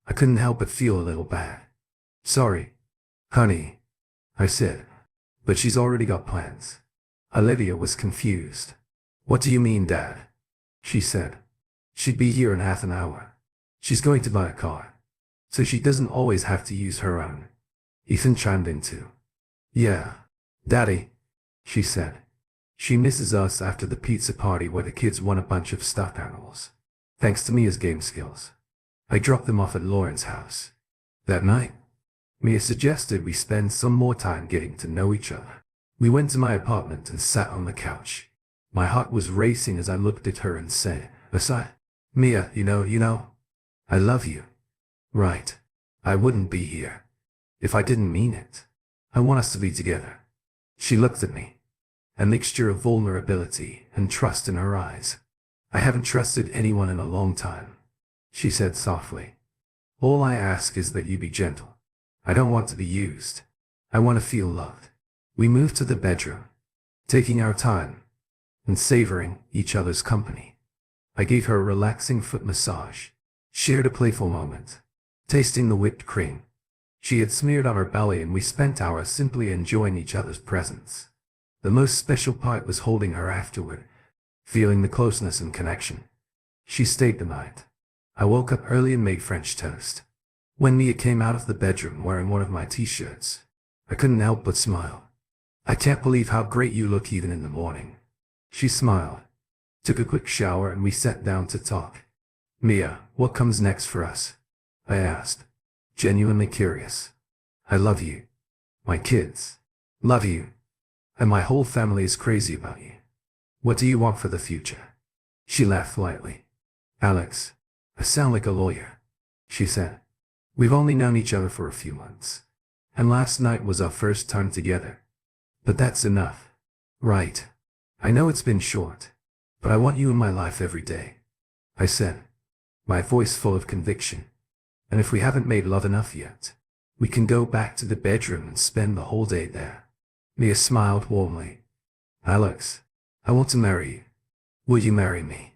I couldn't help but feel a little bad. Sorry, honey, I said, but she's already got plans. Olivia was confused. What do you mean, Dad? She said. She'd be here in half an hour. She's going to buy a car, so she doesn't always have to use her own. Ethan chimed in too. Yeah, Daddy, she said. She misses us after the pizza party where the kids won a bunch of stuffed animals. Thanks to Mia's game skills. I dropped them off at Lauren's house. That night, Mia suggested we spend some more time getting to know each other. We went to my apartment and sat on the couch. My heart was racing as I looked at her and said, aside, Mia, you know, I love you. Right. I wouldn't be here if I didn't mean it. I want us to be together. She looked at me, a mixture of vulnerability and trust in her eyes. I haven't trusted anyone in a long time, she said softly. All I ask is that you be gentle. I don't want to be used. I want to feel loved. We moved to the bedroom, taking our time and savoring each other's company. I gave her a relaxing foot massage, shared a playful moment, tasting the whipped cream she had smeared on her belly, and we spent hours simply enjoying each other's presence. The most special part was holding her afterward, feeling the closeness and connection. She stayed the night. I woke up early and made French toast. When Mia came out of the bedroom wearing one of my t-shirts, I couldn't help but smile. I can't believe how great you look even in the morning, She smiled, took a quick shower, and we sat down to talk. Mia, what comes next for us? I asked, genuinely curious. I love you. My kids love you. And my whole family is crazy about you. What do you want for the future? She laughed lightly. Alex, I sound like a lawyer, she said. We've only known each other for a few months. And last night was our first time together. But that's enough. Right. I know it's been short, but I want you in my life every day, I said, my voice full of conviction. And if we haven't made love enough yet, we can go back to the bedroom and spend the whole day there. Mia smiled warmly. Alex, I want to marry you. Will you marry me?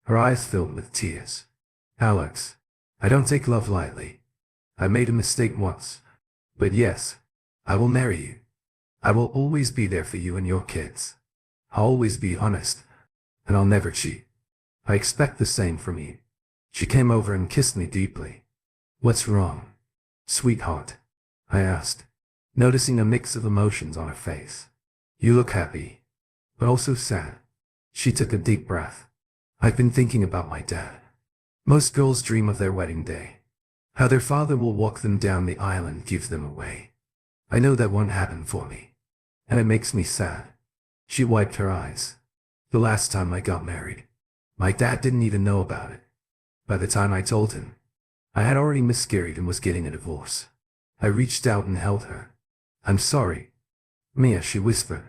Her eyes filled with tears. Alex, I don't take love lightly. I made a mistake once. But yes, I will marry you. I will always be there for you and your kids. I'll always be honest. And I'll never cheat. I expect the same from you. She came over and kissed me deeply. What's wrong, sweetheart? I asked, noticing a mix of emotions on her face. You look happy, but also sad. She took a deep breath. I've been thinking about my dad. Most girls dream of their wedding day. How their father will walk them down the aisle and give them away. I know that won't happen for me. And it makes me sad. She wiped her eyes. The last time I got married, my dad didn't even know about it. By the time I told him, I had already miscarried and was getting a divorce. I reached out and held her. I'm sorry, Mia, she whispered,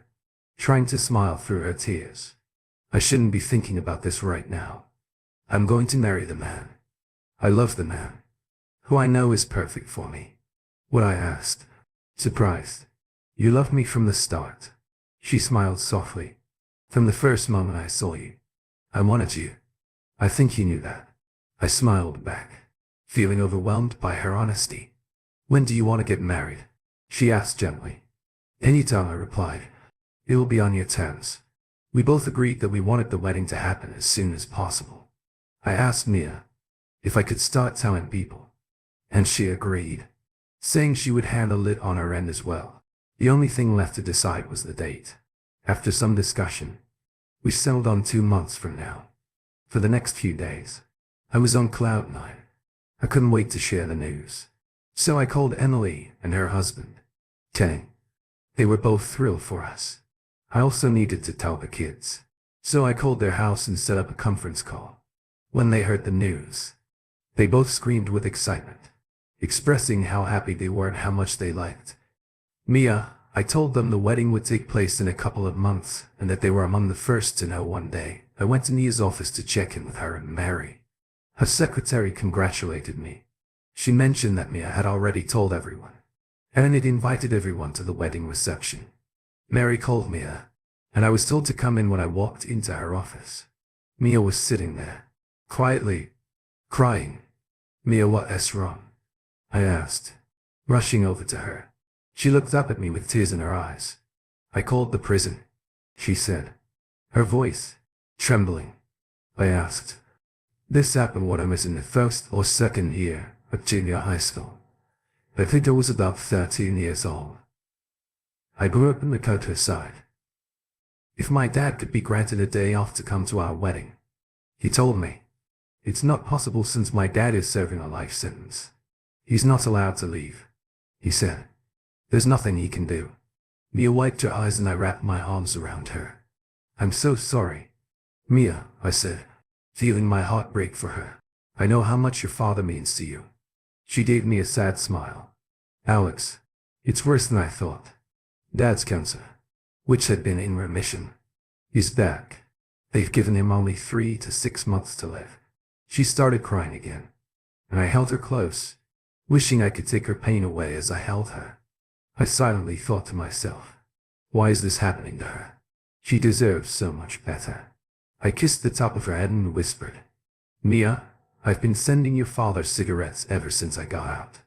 trying to smile through her tears. I shouldn't be thinking about this right now. I'm going to marry the man. I love the man, who I know is perfect for me. What? I asked, surprised. You loved me from the start. She smiled softly. From the first moment I saw you, I wanted you. I think you knew that. I smiled back, feeling overwhelmed by her honesty. When do you want to get married? She asked gently. Anytime, I replied. It will be on your terms. We both agreed that we wanted the wedding to happen as soon as possible. I asked Mia if I could start telling people, and she agreed, saying she would handle it on her end as well. The only thing left to decide was the date. After some discussion, we settled on 2 months from now. For the next few days, I was on cloud nine. I couldn't wait to share the news. So I called Emily and her husband, Ken. They were both thrilled for us. I also needed to tell the kids, so I called their house and set up a conference call. When they heard the news, they both screamed with excitement, expressing how happy they were and how much they liked Mia. I told them the wedding would take place in a couple of months and that they were among the first to know one day. I went to Mia's office to check in with her and Mary. Her secretary congratulated me. She mentioned that Mia had already told everyone, and had invited everyone to the wedding reception. Mary called Mia, and I was told to come in when I walked into her office. Mia was sitting there, quietly, crying. Mia, what's wrong? I asked, rushing over to her. She looked up at me with tears in her eyes. I called the prison, she said, her voice trembling. I asked, this happened when I was in the first or second year of junior high school. I think I was about 13 years old. I grew up in the countryside. If my dad could be granted a day off to come to our wedding, he told me. It's not possible since my dad is serving a life sentence. He's not allowed to leave, he said. There's nothing he can do. Mia wiped her eyes and I wrapped my arms around her. I'm so sorry, Mia, I said, feeling my heart break for her. I know how much your father means to you. She gave me a sad smile. Alex, it's worse than I thought. Dad's cancer, which had been in remission, is back. They've given him only 3 to 6 months to live. She started crying again, and I held her close, wishing I could take her pain away as I held her. I silently thought to myself, why is this happening to her? She deserves so much better. I kissed the top of her head and whispered, Mia, I've been sending your father cigarettes ever since I got out.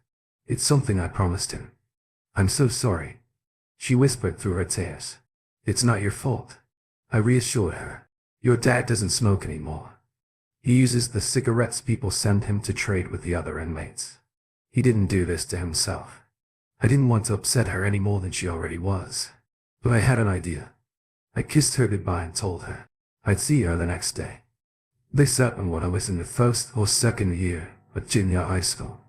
It's something I promised him. I'm so sorry, she whispered through her tears. It's not your fault, I reassured her. Your dad doesn't smoke anymore. He uses the cigarettes people send him to trade with the other inmates. He didn't do this to himself. I didn't want to upset her any more than she already was. But I had an idea. I kissed her goodbye and told her I'd see her the next day. This happened when I was in the first or second year at junior high school.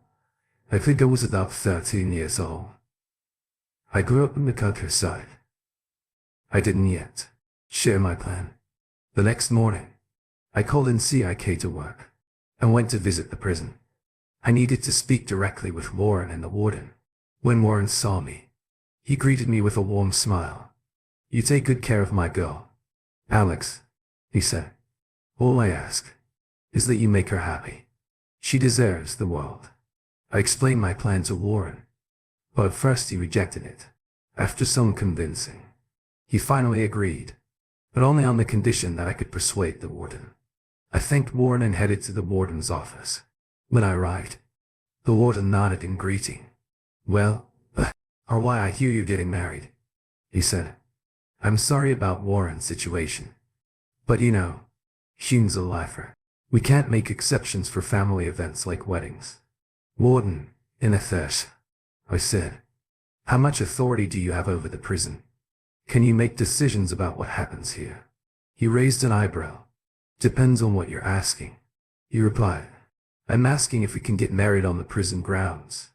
I think I was about 13 years old. I grew up in the countryside. I didn't yet share my plan. The next morning, I called in CIK to work and went to visit the prison. I needed to speak directly with Warren and the warden. When Warren saw me, he greeted me with a warm smile. "You take good care of my girl, Alex," he said. "All I ask is that you make her happy. She deserves the world." I explained my plan to Warren, but at first he rejected it. After some convincing, he finally agreed, but only on the condition that I could persuade the warden. I thanked Warren and headed to the warden's office. When I arrived, the warden nodded in greeting. "Well, or why I hear you're getting married," he said. "I'm sorry about Warren's situation, but you know, Hume's a lifer. We can't make exceptions for family events like weddings." "Warden, in a thirst," I said. "How much authority do you have over the prison? Can you make decisions about what happens here?" He raised an eyebrow. "Depends on what you're asking," he replied. "I'm asking if we can get married on the prison grounds."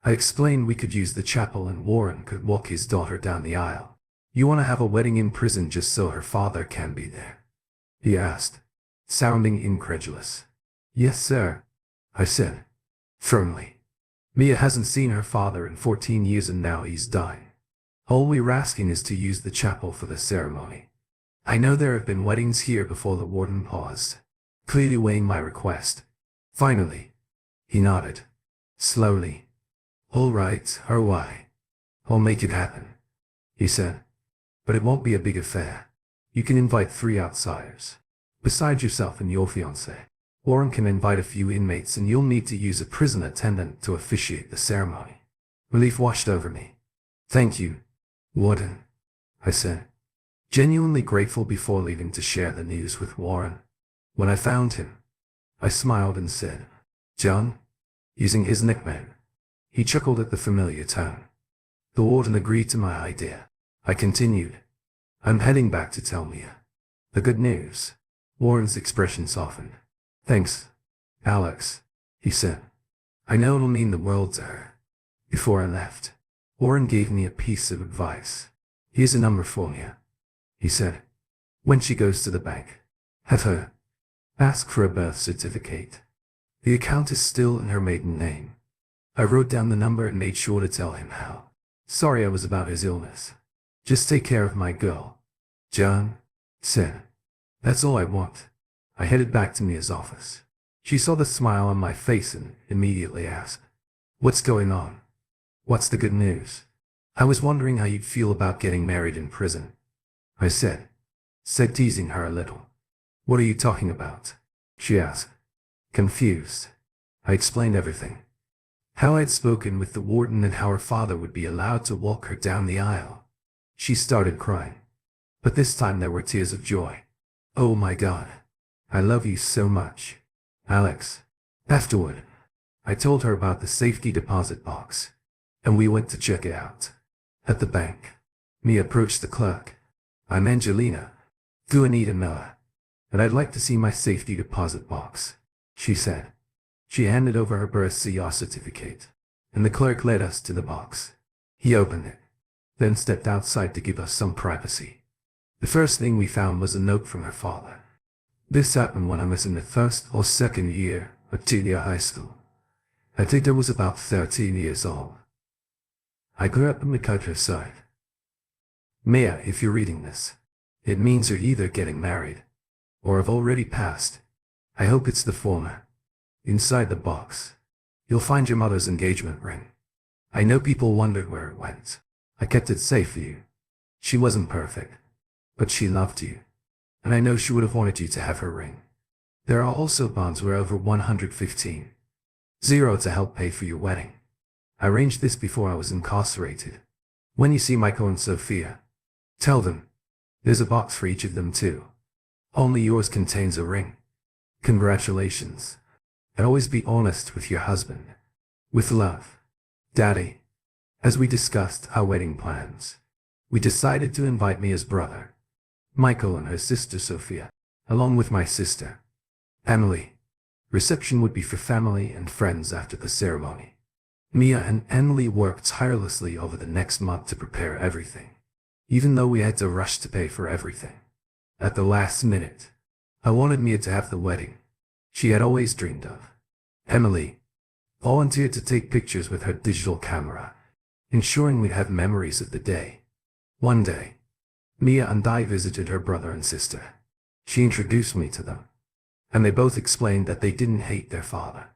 I explained we could use the chapel and Warren could walk his daughter down the aisle. "You want to have a wedding in prison just so her father can be there?" he asked, sounding incredulous. "Yes, sir," I said, firmly. "Mia hasn't seen her father in 14 years and now he's dying. All we're asking is to use the chapel for the ceremony." I know there have been weddings here before. The warden paused, clearly weighing my request. Finally, he nodded, slowly. "All right, or why? I'll make it happen," he said. "But it won't be a big affair. You can invite 3 outsiders. Besides yourself and your fiancé, Warren can invite a few inmates and you'll need to use a prison attendant to officiate the ceremony." Relief washed over me. "Thank you, Warden," I said, genuinely grateful before leaving to share the news with Warren. When I found him, I smiled and said, "John," using his nickname. He chuckled at the familiar tone. The warden agreed to my idea. I continued, "I'm heading back to tell Mia the good news." Warren's expression softened. "Thanks, Alex," he said. "I know it'll mean the world to her." Before I left, Warren gave me a piece of advice. "Here's a number for Mia," he said. "When she goes to the bank, have her ask for a birth certificate. The account is still in her maiden name." I wrote down the number and made sure to tell him how sorry I was about his illness. "Just take care of my girl, John," said. "That's all I want." I headed back to Mia's office. She saw the smile on my face and immediately asked, "What's going on? What's the good news?" "I was wondering how you'd feel about getting married in prison," I said, teasing her a little. "What are you talking about?" she asked, confused. I explained everything. How I'd spoken with the warden and how her father would be allowed to walk her down the aisle. She started crying, but this time there were tears of joy. "Oh my God, I love you so much, Alex." Afterward, I told her about the safety deposit box, and we went to check it out. At the bank, Mia approached the clerk. "I'm Angelina, Anita Miller, and I'd like to see my safety deposit box," she said. She handed over her birth certificate, and the clerk led us to the box. He opened it, then stepped outside to give us some privacy. The first thing we found was a note from her father. This happened when I was in the first or second year at junior high school. I think I was about 13 years old. I grew up in the countryside. Mia, if you're reading this, it means you're either getting married or have already passed. I hope it's the former. Inside the box, you'll find your mother's engagement ring. I know people wondered where it went. I kept it safe for you. She wasn't perfect, but she loved you, and I know she would have wanted you to have her ring. There are also bonds worth over 115,000 to help pay for your wedding. I arranged this before I was incarcerated. When you see Michael and Sophia, tell them there's a box for each of them too. Only yours contains a ring. Congratulations. And always be honest with your husband. With love, Daddy. As we discussed our wedding plans, we decided to invite Mia's brother, Michael and her sister Sophia, along with my sister, Emily. Reception would be for family and friends after the ceremony. Mia and Emily worked tirelessly over the next month to prepare everything, even though we had to rush to pay for everything. At the last minute, I wanted Mia to have the wedding she had always dreamed of. Emily volunteered to take pictures with her digital camera, ensuring we'd have memories of the day. One day, Mia and I visited her brother and sister. She introduced me to them, and they both explained that they didn't hate their father.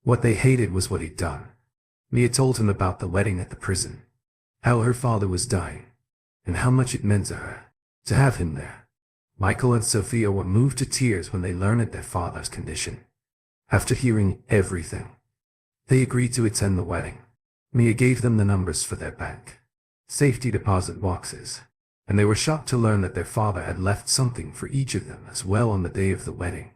What they hated was what he'd done. Mia told him about the wedding at the prison, how her father was dying, and how much it meant to her to have him there. Michael and Sophia were moved to tears when they learned their father's condition. After hearing everything, they agreed to attend the wedding. Mia gave them the numbers for their bank safety deposit boxes, and they were shocked to learn that their father had left something for each of them as well on the day of the wedding.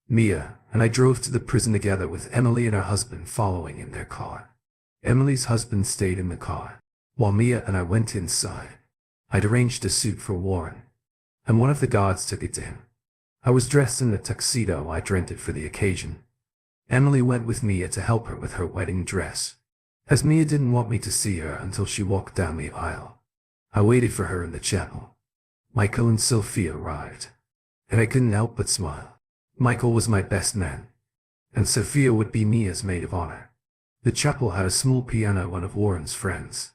Mia and I drove to the prison together with Emily and her husband following in their car. Emily's husband stayed in the car, while Mia and I went inside. I'd arranged a suit for Warren, and one of the guards took it to him. I was dressed in the tuxedo I'd rented for the occasion. Emily went with Mia to help her with her wedding dress, as Mia didn't want me to see her until she walked down the aisle. I waited for her in the chapel. Michael and Sophia arrived, and I couldn't help but smile. Michael was my best man, and Sophia would be Mia's maid of honor. The chapel had a small piano, one of Warren's friends.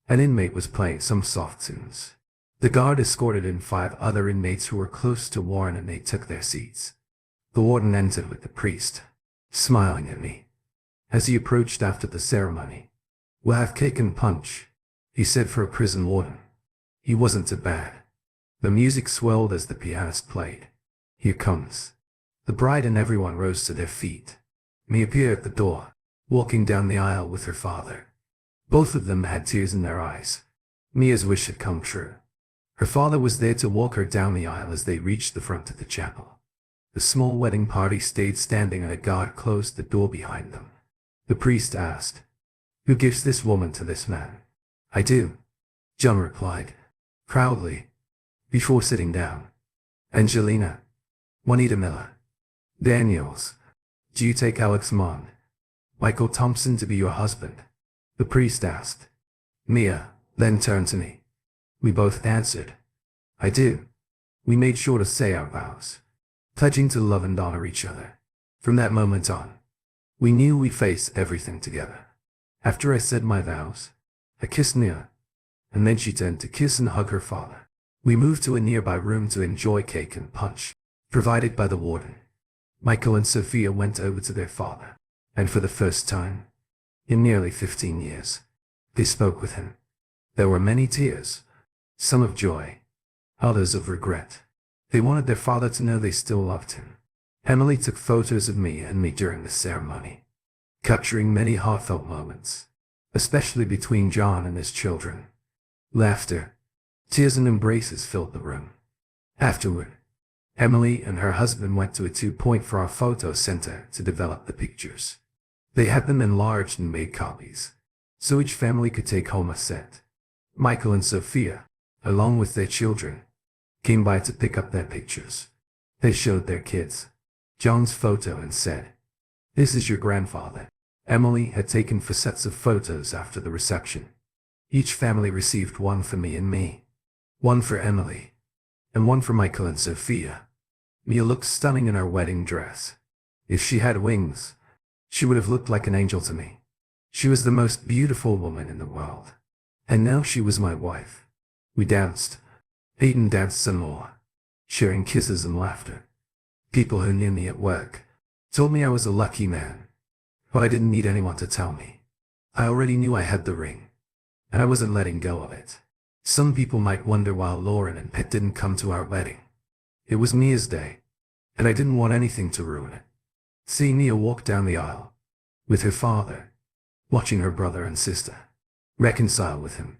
An inmate was playing some soft tunes. The guard escorted in 5 other inmates who were close to Warren, and they took their seats. The warden entered with the priest, smiling at me. As he approached after the ceremony, "We'll have cake and punch," he said for a prison warden. He wasn't too bad. The music swelled as the pianist played. "Here comes." The bride and everyone rose to their feet. Mia appeared at the door, walking down the aisle with her father. Both of them had tears in their eyes. Mia's wish had come true. Her father was there to walk her down the aisle as they reached the front of the chapel. The small wedding party stayed standing, and a guard closed the door behind them. The priest asked, "Who gives this woman to this man?" "I do," John replied, proudly, before sitting down. "Angelina, Juanita Miller, Daniels, do you take Alex Mond, Michael Thompson to be your husband?" the priest asked. Mia then turned to me. We both answered, "I do." We made sure to say our vows, pledging to love and honor each other. From that moment on, we knew we faced everything together. After I said my vows, I kissed Mia, and then she turned to kiss and hug her father. We moved to a nearby room to enjoy cake and punch, provided by the warden. Michael and Sophia went over to their father, and for the first time in nearly 15 years, they spoke with him. There were many tears, some of joy, others of regret. They wanted their father to know they still loved him. Emily took photos of me during the ceremony, capturing many heartfelt moments, especially between John and his children. Laughter, tears, and embraces filled the room. Afterward, Emily and her husband went to a 2.4 photo center to develop the pictures. They had them enlarged and made copies, so each family could take home a set. Michael and Sophia, along with their children, came by to pick up their pictures. They showed their kids John's photo and said, "This is your grandfather." Emily had taken 4 sets of photos after the reception. Each family received one for me, one for Emily, and one for Michael and Sophia. Mia looked stunning in her wedding dress. If she had wings, she would have looked like an angel to me. She was the most beautiful woman in the world. And now she was my wife. We danced, ate and danced some more, sharing kisses and laughter. People who knew me at work told me I was a lucky man, but I didn't need anyone to tell me. I already knew I had the ring, and I wasn't letting go of it. Some people might wonder why Lauren and Pitt didn't come to our wedding. It was Mia's day, and I didn't want anything to ruin it. Seeing Mia walk down the aisle with her father, watching her brother and sister reconcile with him,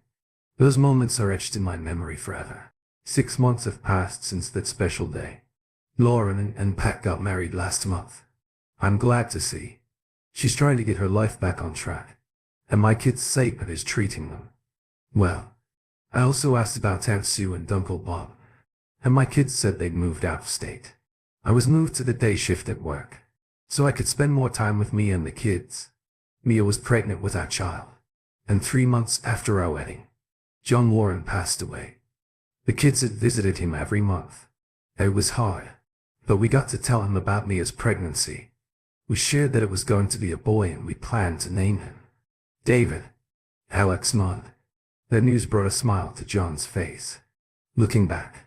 those moments are etched in my memory forever. 6 months have passed since that special day. Lauren and Pat got married last month. I'm glad to see she's trying to get her life back on track, and my kids say Pat is treating them well. I also asked about Aunt Sue and Uncle Bob, and my kids said they'd moved out of state. I was moved to the day shift at work, so I could spend more time with Mia and the kids. Mia was pregnant with our child, and 3 months after our wedding, John Warren passed away. The kids had visited him every month. It was hard, but we got to tell him about Mia's pregnancy. We shared that it was going to be a boy and we planned to name him David. Alex Mond. The news brought a smile to John's face. Looking back,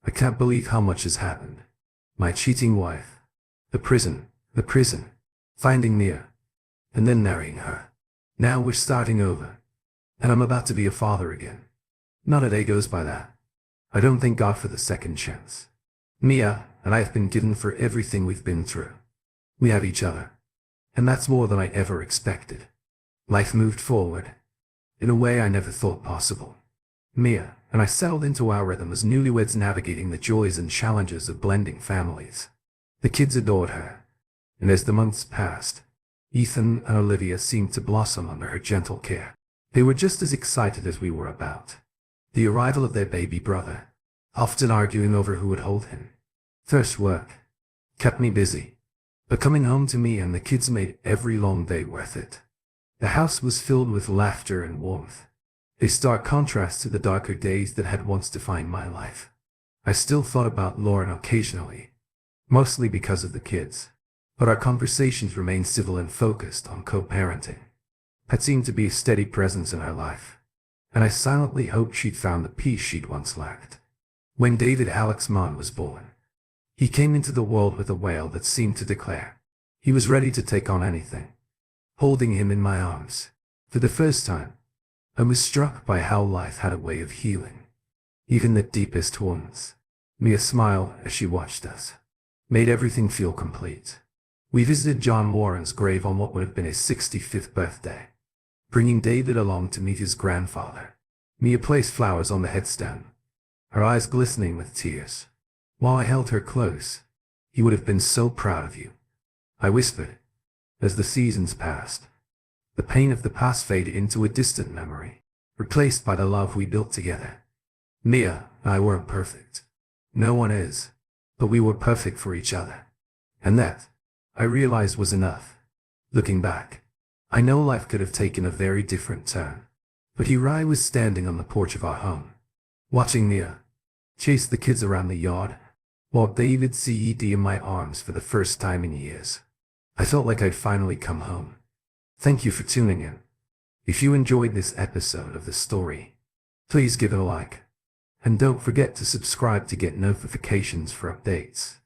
I can't believe how much has happened. My cheating wife, the prison, finding Mia, and then marrying her. Now we're starting over, and I'm about to be a father again. Not a day goes by that I don't thank God for the second chance. Mia and I have been given for everything we've been through. We have each other, and that's more than I ever expected. Life moved forward, in a way I never thought possible. Mia and I settled into our rhythm as newlyweds, navigating the joys and challenges of blending families. The kids adored her, and as the months passed, Ethan and Olivia seemed to blossom under her gentle care. They were just as excited as we were about the arrival of their baby brother, often arguing over who would hold him. First work kept me busy, but coming home to me and the kids made every long day worth it. The house was filled with laughter and warmth, a stark contrast to the darker days that had once defined my life. I still thought about Lauren occasionally, mostly because of the kids, but our conversations remained civil and focused on co-parenting. Pat seemed to be a steady presence in our life, and I silently hoped she'd found the peace she'd once lacked. When David Alex Mon was born, he came into the world with a wail that seemed to declare he was ready to take on anything. Holding him in my arms, for the first time, I was struck by how life had a way of healing even the deepest wounds. Mia smiled as she watched us, made everything feel complete. We visited John Warren's grave on what would have been his 65th birthday, bringing David along to meet his grandfather. Mia placed flowers on the headstone, her eyes glistening with tears. While I held her close, "He would have been so proud of you," I whispered. As the seasons passed, the pain of the past faded into a distant memory, replaced by the love we built together. Mia and I weren't perfect. No one is, but we were perfect for each other. And that, I realized, was enough. Looking back, I know life could have taken a very different turn. But here I was standing on the porch of our home, watching Mia chase the kids around the yard, while David ced in my arms for the first time in years. I felt like I'd finally come home. Thank you for tuning in. If you enjoyed this episode of the story, please give it a like. And don't forget to subscribe to get notifications for updates.